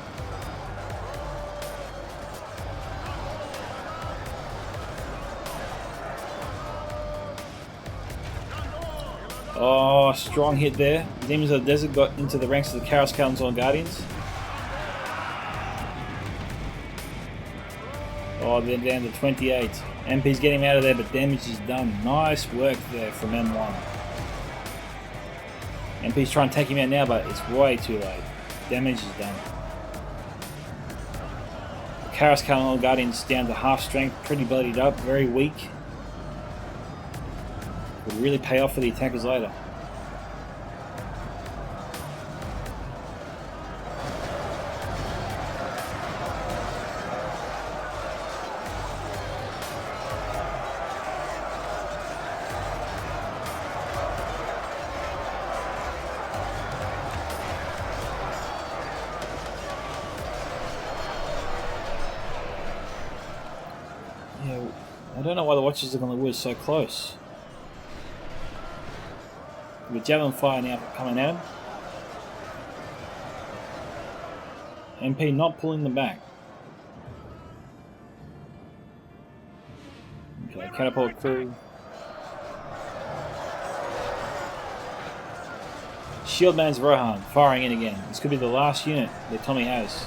Oh, strong hit there. Demons of the Desert got into the ranks of the Chaos Council Guardians. Oh, they're down to 28. MP's getting out of there, but damage is done. Nice work there from M1. MP's trying to take him out now, but it's way too late. Damage is done. The Chaos Council Guardians down to half strength, pretty bloodied up, very weak. Will really pay off for the attackers later. Yeah, I don't know why the Watchers are on the woods so close. With javelin fire now coming at him. MP not pulling them back. Okay, catapult crew. Shieldman's Rohan firing in again. This could be the last unit that Tommy has.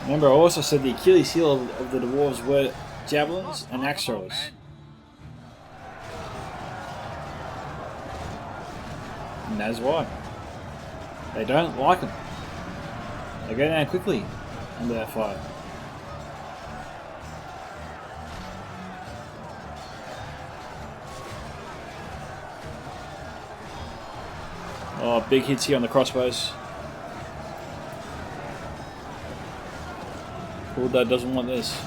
Remember, I also said the Achilles heel of the dwarves were javelins and axe throwers. And that's why. They don't like them. They go down quickly under that fire. Oh, big hits here on the crossbows. Bulldog doesn't want this.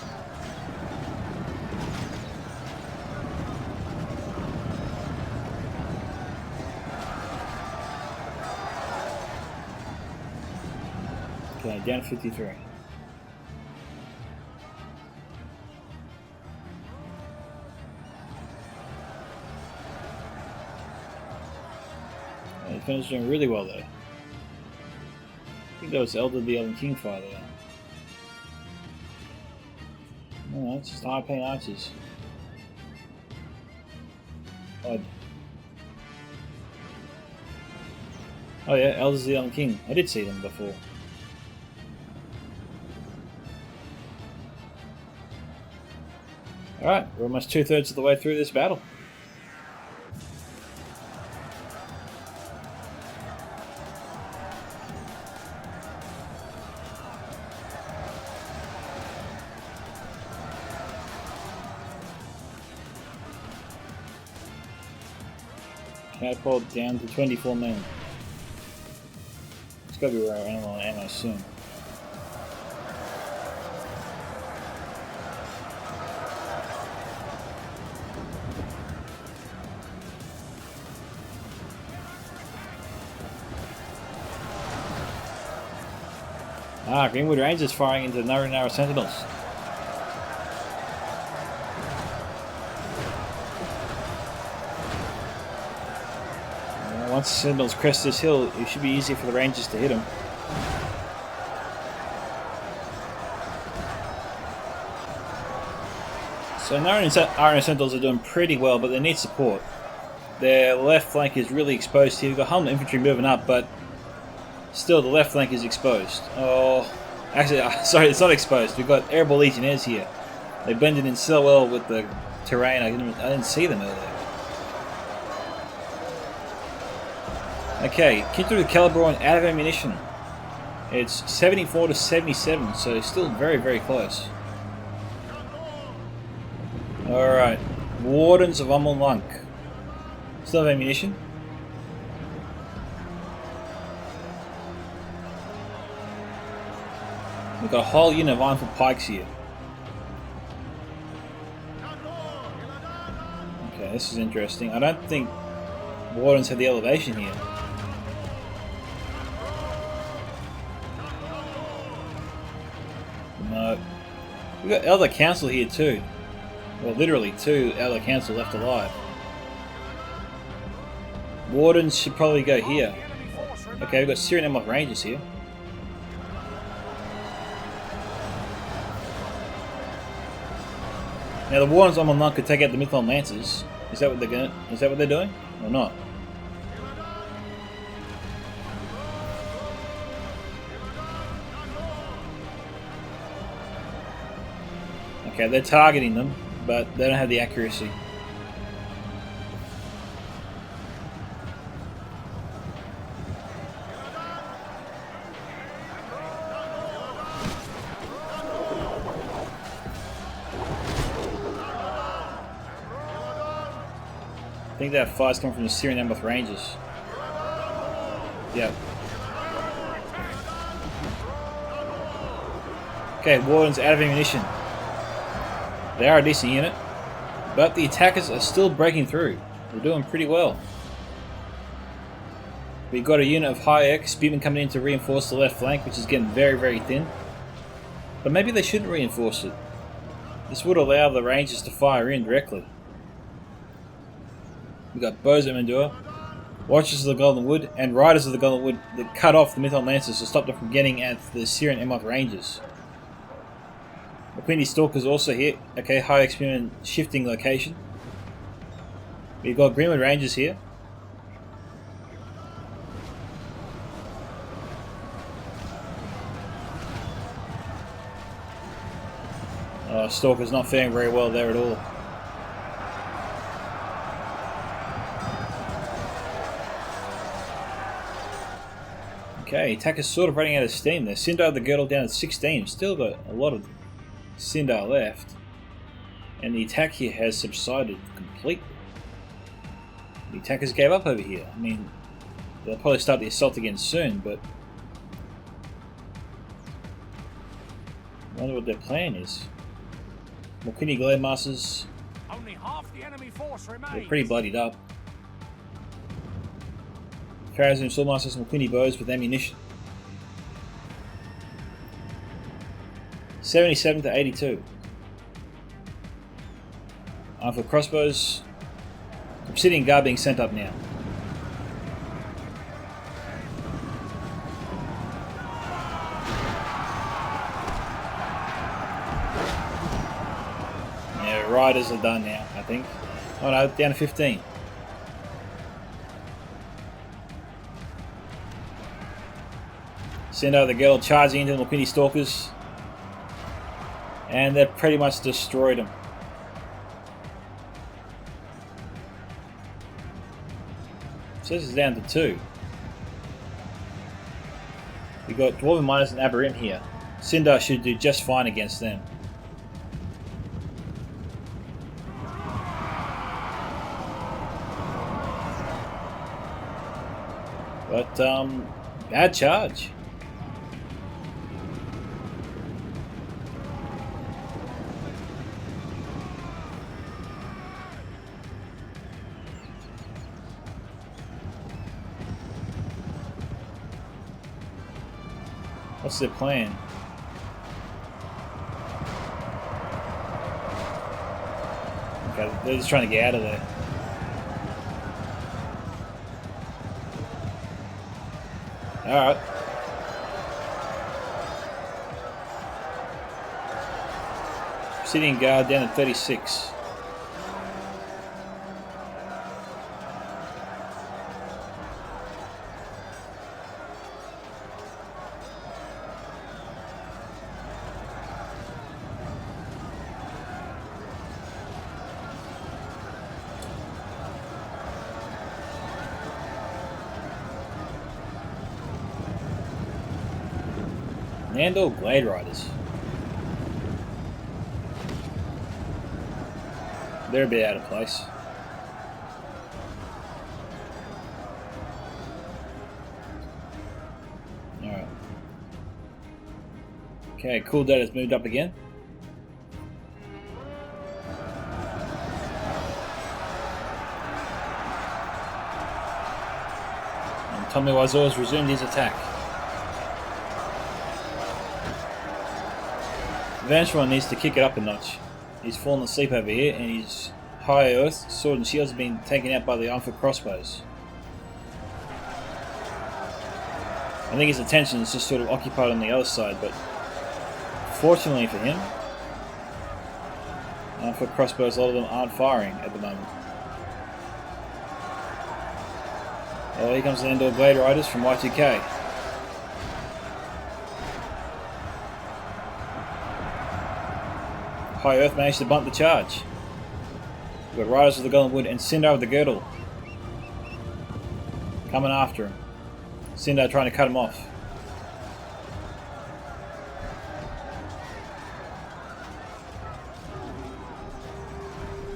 Okay, down to 53. The defender's doing really well there. I think that was Elder the Elven King fire there. No, it's just high pain archers. Odd. Oh yeah, Elder's the Elven King. I did see them before. Alright, we're almost 2/3 of the way through this battle. Catapult down to 24 men. It's gotta be running out of ammo soon. Ah, Greenwood Rangers firing into the narrow sentinels. Once the sentinels crest this hill, it should be easy for the Rangers to hit them. So Narrow Sentinels are doing pretty well, but they need support. Their left flank is really exposed here. We've got Humble infantry moving up, but still the left flank is exposed. Oh, actually, sorry, it's not exposed. We've got Airborne Legionnaires here. They blended in so well with the terrain, I didn't see them earlier. Okay, Kinter with Calibrawn out of ammunition. It's 74 to 77, so still very, very close. Alright, Wardens of Lunk. Still have ammunition. We've got a whole unit of Ironfoot Pikes here. Okay, this is interesting. I don't think Wardens have the elevation here. No. We've got Elder Council here too. Well, literally 2 Elder Council left alive. Wardens should probably go here. Okay, we've got Syrian Emoth Rangers here. Now the Wardens on Lunk could take out the Mython Lancers. Is that what they're doing? Or not? Okay, they're targeting them, but they don't have the accuracy. I think that fire's coming from the Syrian Emoth Rangers. Yep. Okay, Wardens out of ammunition. They are a decent unit, but the attackers are still breaking through. We're doing pretty well. We've got a unit of High-Ek Spearmen coming in to reinforce the left flank, which is getting very, very thin. But maybe they shouldn't reinforce it. This would allow the Rangers to fire in directly. We've got Bows at Mandua, Watchers of the Golden Wood, and Riders of the Golden Wood that cut off the Mython Lancers to stop them from getting at the Syrian Emoth Rangers. The Queenie Stalker's also here. Okay, High Spearmen shifting location. We've got Greenwood Rangers here. Stalker's not faring very well there at all. Okay, attacker's sort of running out of steam there. Sindar the Girdle down at 16. Still got a lot of Sindar left. And the attack here has subsided completely. The attackers gave up over here. I mean, they'll probably start the assault again soon, but I wonder what their plan is. Morkini Glade Masters, Only half the enemy force remains. they're pretty bloodied up. Farazim Swordmasters and Morkini Bows with ammunition. 77 to 82. For crossbows, Obsidian Guard being sent up now. Yeah, Riders are done now, I think. Oh no, down to 15. Send out the girl charging into the Morkini Stalkers. And they've pretty much destroyed them. So this is down to 2. We've got Dwarven Miners and Aberrim here. Sindar should do just fine against them. But, bad charge. What's their plan? Okay, they're just trying to get out of there. Alright. Sitting guard down at 36. Nando Glade Riders. They're a bit out of place. Alright. Okay, cool data's moved up again. And Tommy Wiseau's resumed his attack. Vengeful needs to kick it up a notch. He's fallen asleep over here, and his high earth, sword and shields have been taken out by the on-foot crossbows. I think his attention is just sort of occupied on the other side, but fortunately for him, on-foot crossbows, a lot of them aren't firing at the moment. Oh, here comes the Endor Blade Riders from Y2K. High Earth managed to bump the charge. We've got Riders of the Golden Wood and Sindar of the Girdle coming after him. Sindar trying to cut him off.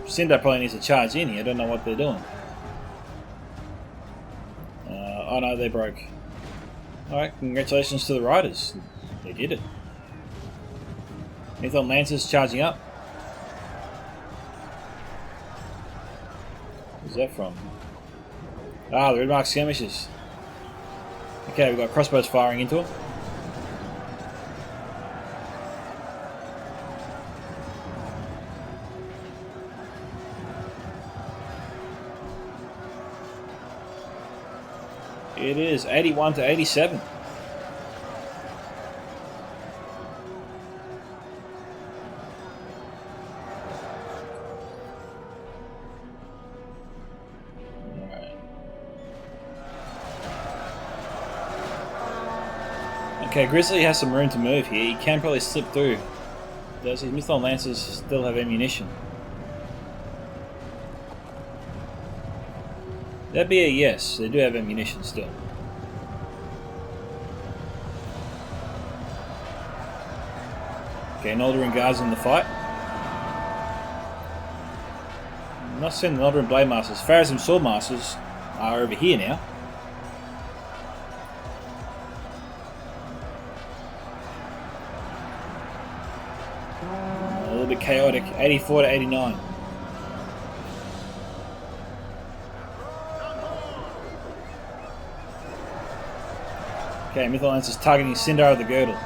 Sindar probably needs to charge in here. I don't know what they're doing. Oh no, they broke. Alright, congratulations to the Riders. They did it. Mython Lancers charging up. Where's that from? Ah, the Red Mark Skirmishers. Okay, we've got crossbows firing into them. It is 81 to 87. Okay, Grizzly has some room to move here. He can probably slip through. Does his Mython Lancers still have ammunition? That'd be a yes. They do have ammunition still. Okay, Noldorin Guards in the fight. I'm not seeing the Noldorin Blade Masters. Pharazim Sword Masters are over here now. A little bit chaotic. 84 to 89. Okay, Mython Lancers targeting Sindar of the Girdle.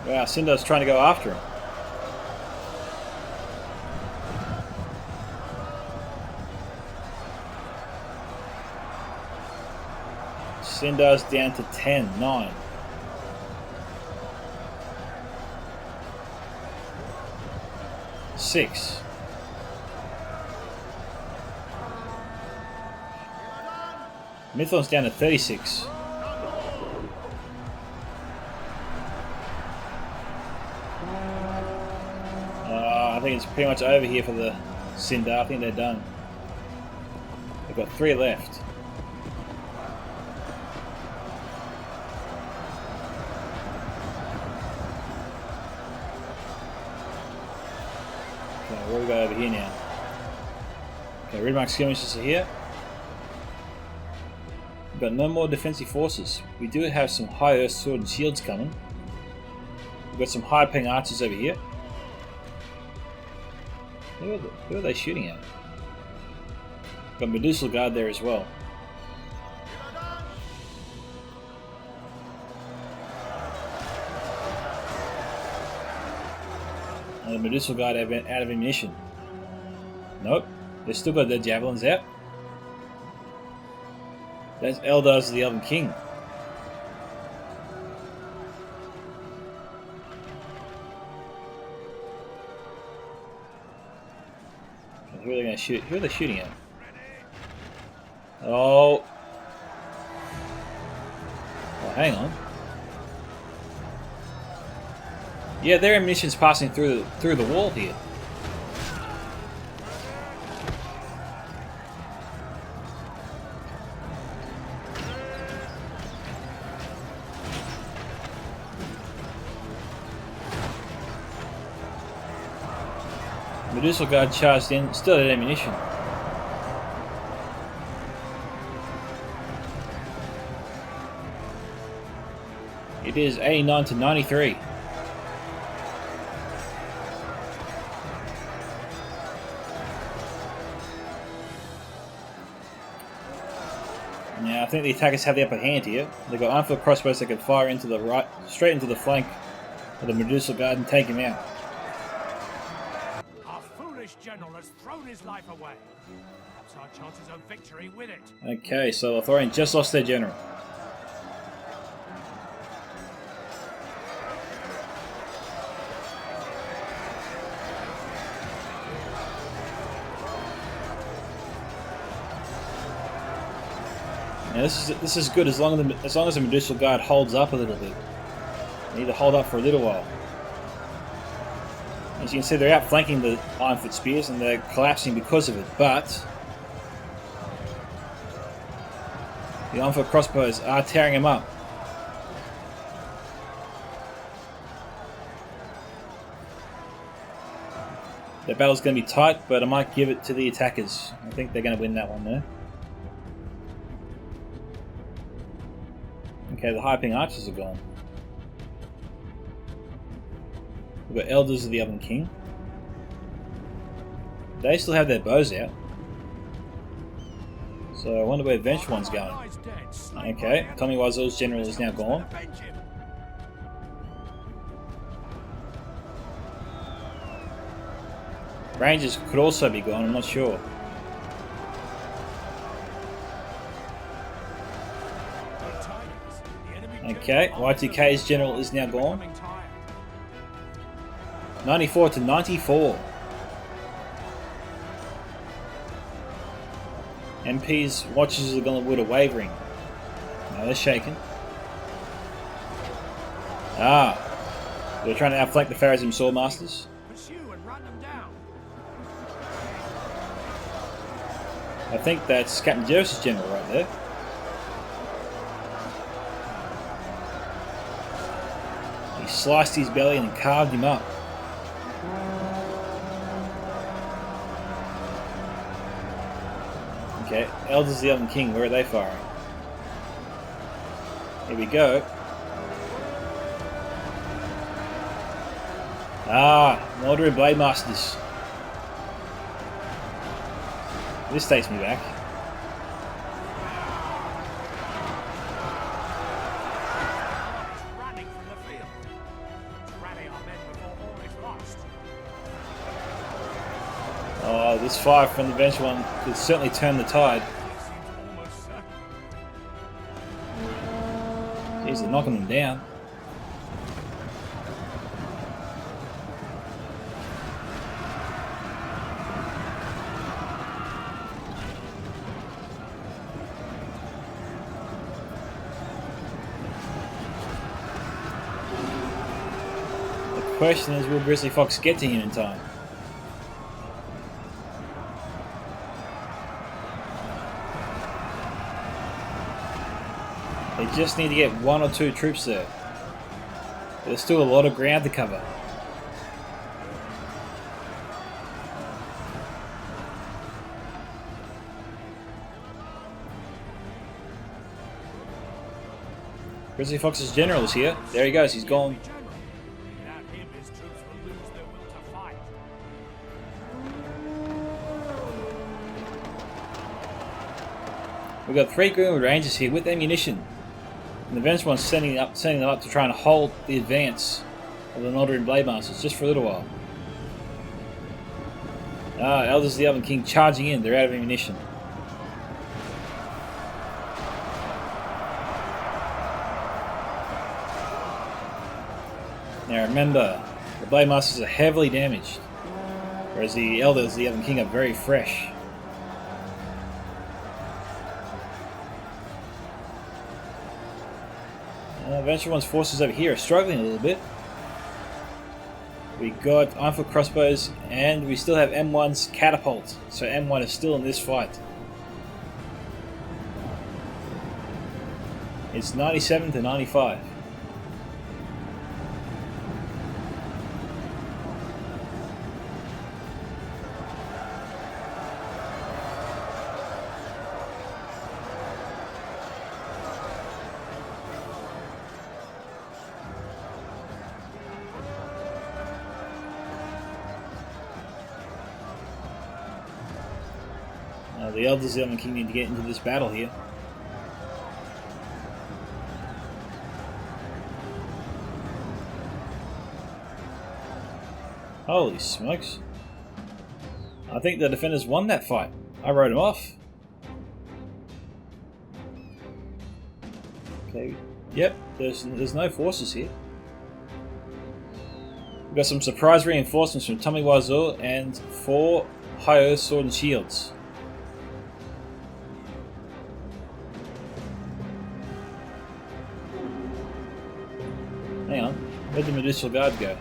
Wow, Sindar's trying to go after him. Sindar's down to 10, 9. Six. Mython's down to 36. I think it's pretty much over here for the Sindar. I think they're done. They've got 3 left. Okay, what do we got over here now? Okay, red mark skirmishers are here. We've got no more defensive forces. We do have some high earth sword and shields coming. We've got some high ping archers over here. Who are they shooting at? Got Medusal Guard there as well. And the Medusal Guard out of ammunition. Nope, they've still got their javelins out. That's Eldars of the Elven King. Who are they going to shoot? Who are they shooting at? Oh, hang on. Yeah, their ammunition's passing through the wall here. Medusal Guard charged in, still had ammunition. It is 89 to 93. Now I think the attackers have the upper hand here. They've got armful crossbows that can fire into the right, straight into the flank of the Medusal Guard and take him out. General has thrown his life away. Perhaps our chances of victory with it. Okay, so Lothlorien just lost their general. Now this is good as long as the Medusal Guard holds up a little bit. They need to hold up for a little while. As you can see, they're outflanking the Ironfoot Spears and they're collapsing because of it, but the Ironfoot Crossbows are tearing them up. The battle's going to be tight, but I might give it to the attackers. I think they're going to win that one there. Okay, the High-Ping Archers are gone. We've got Elders of the Elven King. They still have their bows out. So I wonder where Venged One's going. Okay, Tommy Wiseau's general is now gone. Rangers could also be gone, I'm not sure. Okay, Y2K's general is now gone. 94 to 94. MP's watches of the Gauntlet Wood are wavering. No, they're shaken. Ah, they're trying to outflank the Pharazim Swordmasters. I think that's Captain Gervais' general right there. He sliced his belly and carved him up. Okay, Elders of the Elven King, where are they firing? Here we go. Ah, Mordred Blade Masters. This takes me back. Oh, this fire from the Venged One could certainly turn the tide. Jeez, they're knocking them down. The question is, will Grizzly Fox get to him in time? They just need to get 1 or 2 troops there. There's still a lot of ground to cover. Grizzly Fox's general is here. There he goes, he's gone. Without him, his troops will lose their will to fight. We've got 3 Greenwood Rangers here with ammunition. And the Vengeful One's sending them up to try and hold the advance of the Naldrin Blademasters just for a little while. Elders of the Elven King charging in, they're out of ammunition. Now remember, the Blademasters are heavily damaged, whereas the Elders of the Elven King are very fresh. Vengeful One's forces over here are struggling a little bit. We got Ironfoot crossbows, and we still have M1's catapult, so M1 is still in this fight. It's 97 to 95. The Elders of the Elven King need to get into this battle here. Holy smokes. I think the defenders won that fight. I wrote them off. Okay, yep, there's no forces here. We've got some surprise reinforcements from Tommy Wiseau and 4 High Earth Sword and Shields. Hang on, where'd the Medicinal Guard go?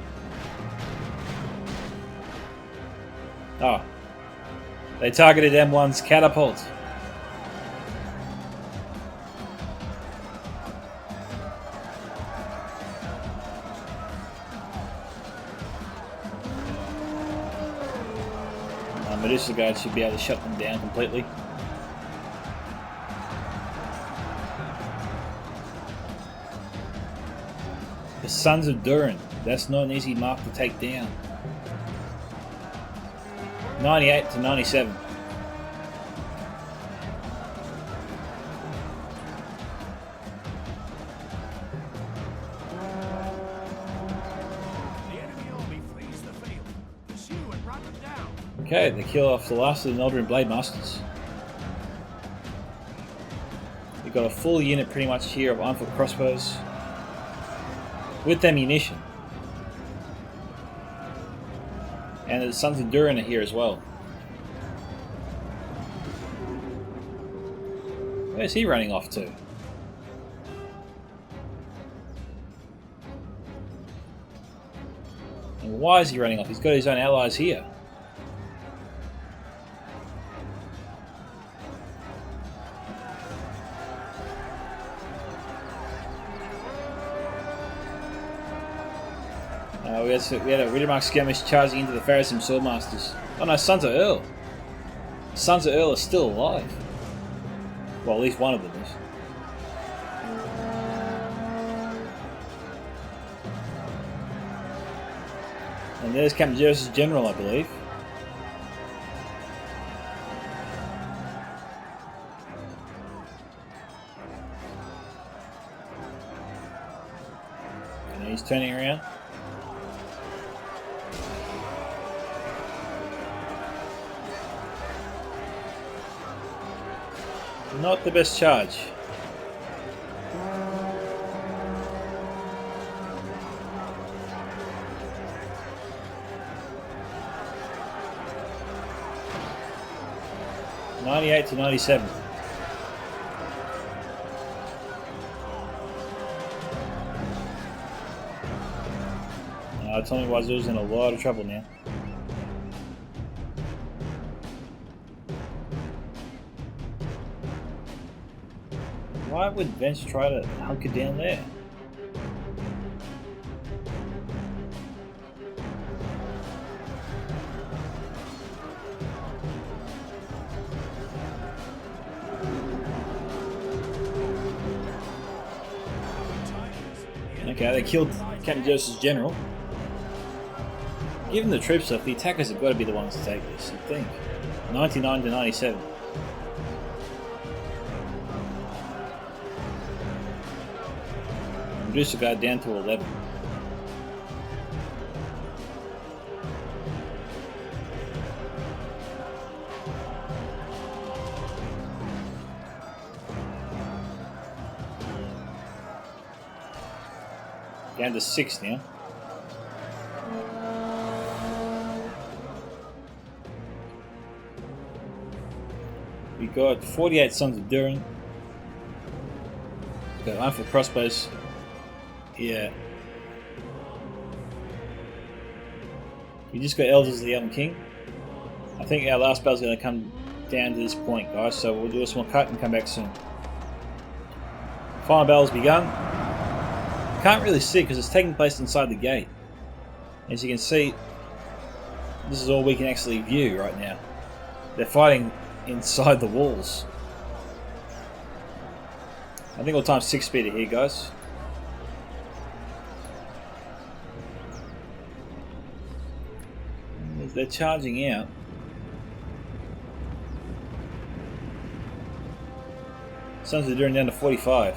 Oh, they targeted M1's catapult. Medicinal Guard should be able to shut them down completely. The Sons of Durin. That's not an easy mark to take down. 98 to 97. The enemy army flees the field. Pursue and run them down. Okay, they kill off the last of the Naldrin Blademasters. We've got a full unit pretty much here of Ironfoot crossbows with ammunition. And the Sons of Durin are here as well. Where's he running off to? And why is he running off? He's got his own allies here. We had a Riddermark skirmish charging into the Pharasim Swordmasters. Oh no, Sons of Earl. Sons of Earl are still alive. Well, at least one of them is. And there's Captain Gervais' general, I believe. And he's turning around. Not the best charge. $98 to $97. Tommy Wiseau's in a lot of trouble now. Why would Venge try to hunker down there? Okay, they killed Captain Gervais' general. Given the troops left, the attackers have got to be the ones to take this, I think. 99 to 97. Reduce the guard down to 11. Down to 6 now. We got 48 Sons of Durin. Got one for crossbows. Yeah. We just got Elders of the Elven King. I think our last battle's going to come down to this point, guys, so we'll do a small cut and come back soon. Final battle's begun. Can't really see because it's taking place inside the gate. As you can see, this is all we can actually view right now. They're fighting inside the walls. I think we'll time 6 speed here, guys. They're charging out. Sons of Durin down to 45.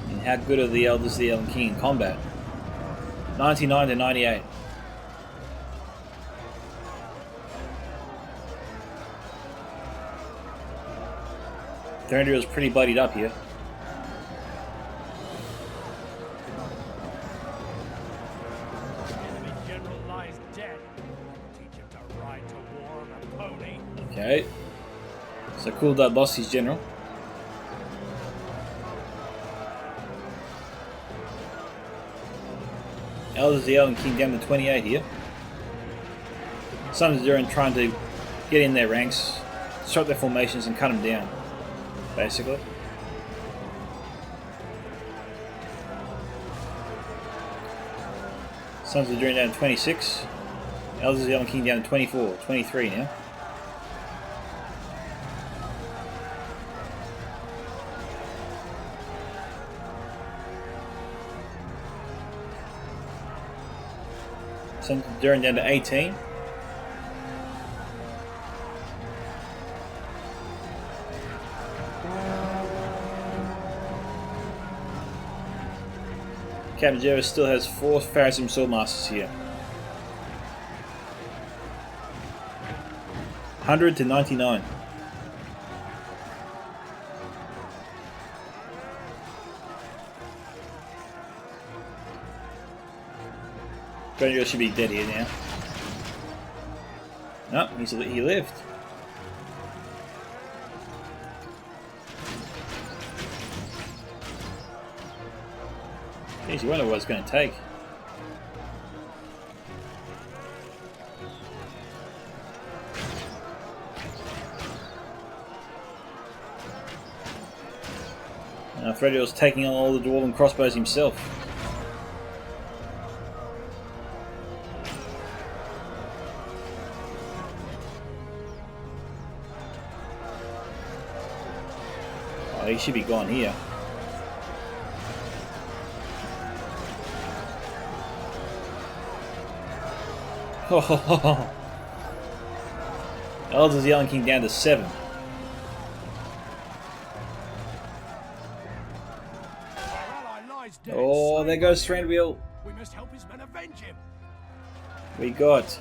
And how good are the Elders of the Elven King in combat? 99 to 98. Thranduil is pretty bloodied up here. Enemy general lies dead. Teach him to ride to war on a pony. Okay. So Cool Dud lost his general. Elders of the Elven King down to 28 here. Sons of Durin trying to get in their ranks, disrupt their formations and cut them down, basically. Sons of Durin down to 26. Elders of the Elven King down to 24, 23 now. Sons of Durin down to 18. Captain Gervais still has 4 Pharism Swordmasters here. 100 to 99. Thranduil should be dead here now. No, he lived. Jeez, you wonder what it's going to take. Now Thranduil's taking on all the Dwarven crossbows himself. Oh, he should be gone here. Oh, Elders of the Elven King down to 7. Oh, there goes Thranduil. We must help his men avenge him. We got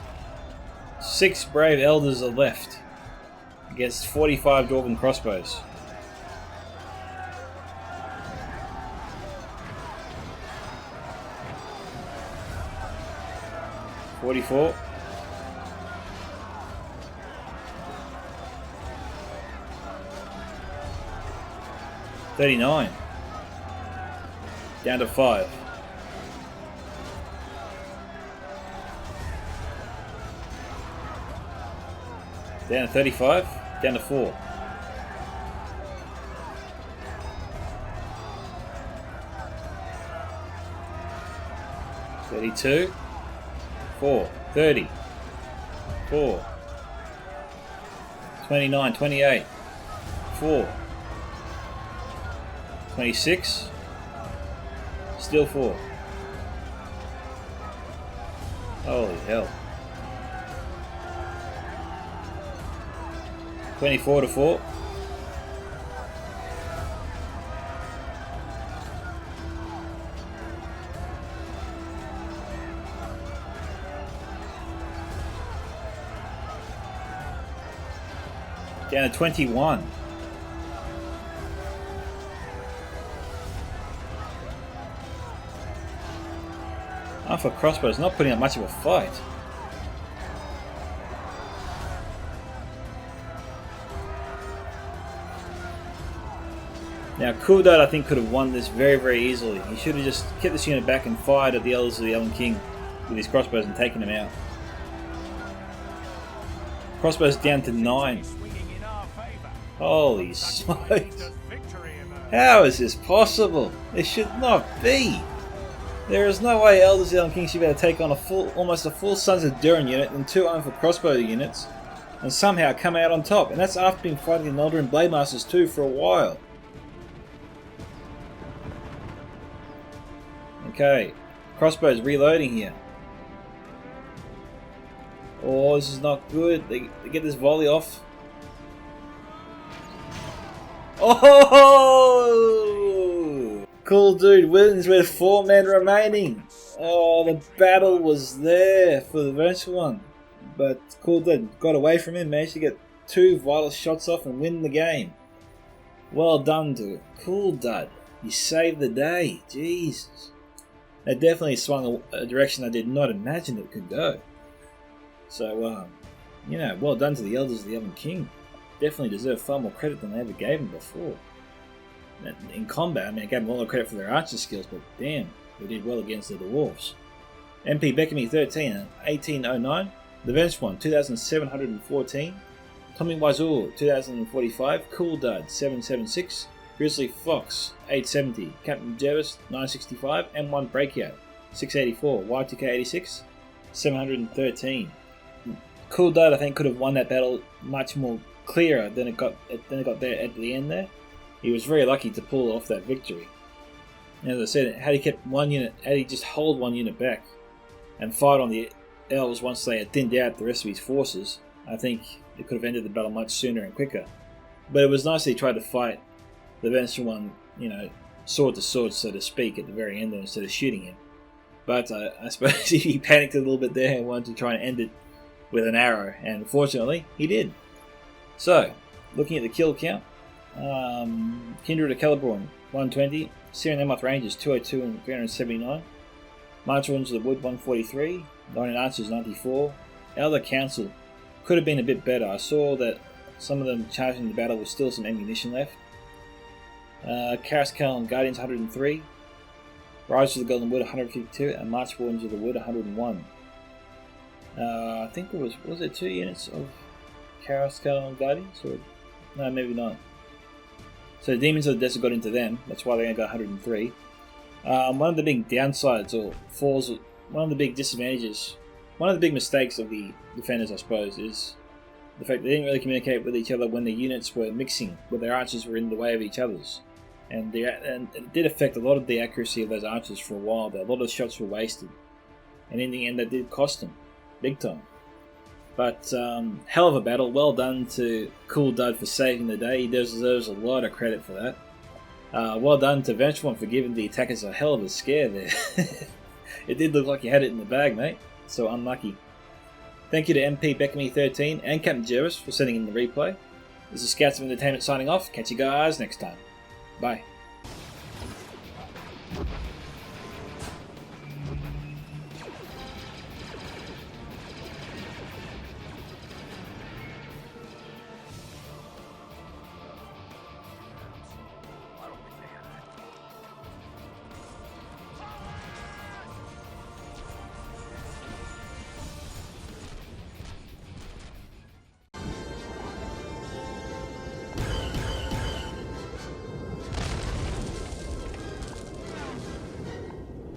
6 brave Elders are left against 45 Dwarven crossbows. $44. $39. Down to 5. Down to 35. Down to 4. $32. 4, 30, 4, 29, 28, 4, 26, still 4. Holy hell. 24 to 4. Down to 21. Alpha Crossbow's not putting up much of a fight. Now, Cool Dad, I think, could have won this very, very easily. He should have just kept this unit back and fired at the Elders of the Elven King with his crossbows and taken them out. Crossbows down to 9. Holy smokes. How is this possible? This should not be. There is no way Elders of the Elven King should be able to take on almost a full Sons of Durin unit and 2 Alpha Crossbow units and somehow come out on top. And that's after being fighting the Noldorin Blade Masters too for a while. Okay, crossbow's reloading here. Oh, this is not good. They get this volley off. Oh! Cool Dude wins with 4 men remaining. Oh, the battle was there for the eventual one. But Cool Dude got away from him, managed to get 2 vital shots off and win the game. Well done to Cool Dude. You saved the day. Jesus. It definitely swung a direction I did not imagine it could go. So, you know, well done to the Elders of the Elven King. Definitely deserve far more credit than they ever gave him before. In combat, I mean, I gave them all the credit for their archer skills, but damn, they did well against the dwarves. MP Beckamy 13, 1809. The Venged One, 2714. Tommy Wiseau, 2045. Cool Dud, 776. Grizzly Fox, 870. Captain Gervais, 965. M1 Breakout, 684. Y2K 86, 713. Cool Dud, I think, could have won that battle much more clearer than it got there at the end there. He was very lucky to pull off that victory. And as I said, had he kept one unit, had he just hold one unit back and fight on the elves once they had thinned out the rest of his forces, I think it could have ended the battle much sooner and quicker. But it was nice that he tried to fight the Venture one, you know, sword to sword, so to speak, at the very end instead of shooting him. But I suppose he panicked a little bit there and wanted to try and end it with an arrow, and fortunately he did. So, looking at the kill count, Kindred of Celeborn 120, Syrian Emoth Rangers 202 and 379, March Warriors of the Wood 143, Lion Archers 94, Elder Council could have been a bit better. I saw that some of them charging the battle with still some ammunition left. Caraskal and Guardians 103, Rise of the Golden Wood 152, and March Warriors of the Wood 101. I think there was there 2 units of Caraskal and Guardians? Or no, maybe not. So Demons of the Desert got into them, that's why they only got 103. One of the big downsides or falls, one of the big disadvantages, one of the big mistakes of the defenders, I suppose, is the fact they didn't really communicate with each other when the units were mixing, where their archers were in the way of each other's. And it did affect a lot of the accuracy of those archers for a while there. A lot of shots were wasted. And in the end, that did cost them. Big time. But hell of a battle. Well done to Cool Dud for saving the day. He deserves a lot of credit for that. Well done to Vengeful One for giving the attackers a hell of a scare there. It did look like you had it in the bag, mate. So unlucky. Thank you to MP Beckamy 13 and Captain Gervais for sending in the replay. This is Scouts of Entertainment signing off. Catch you guys next time. Bye.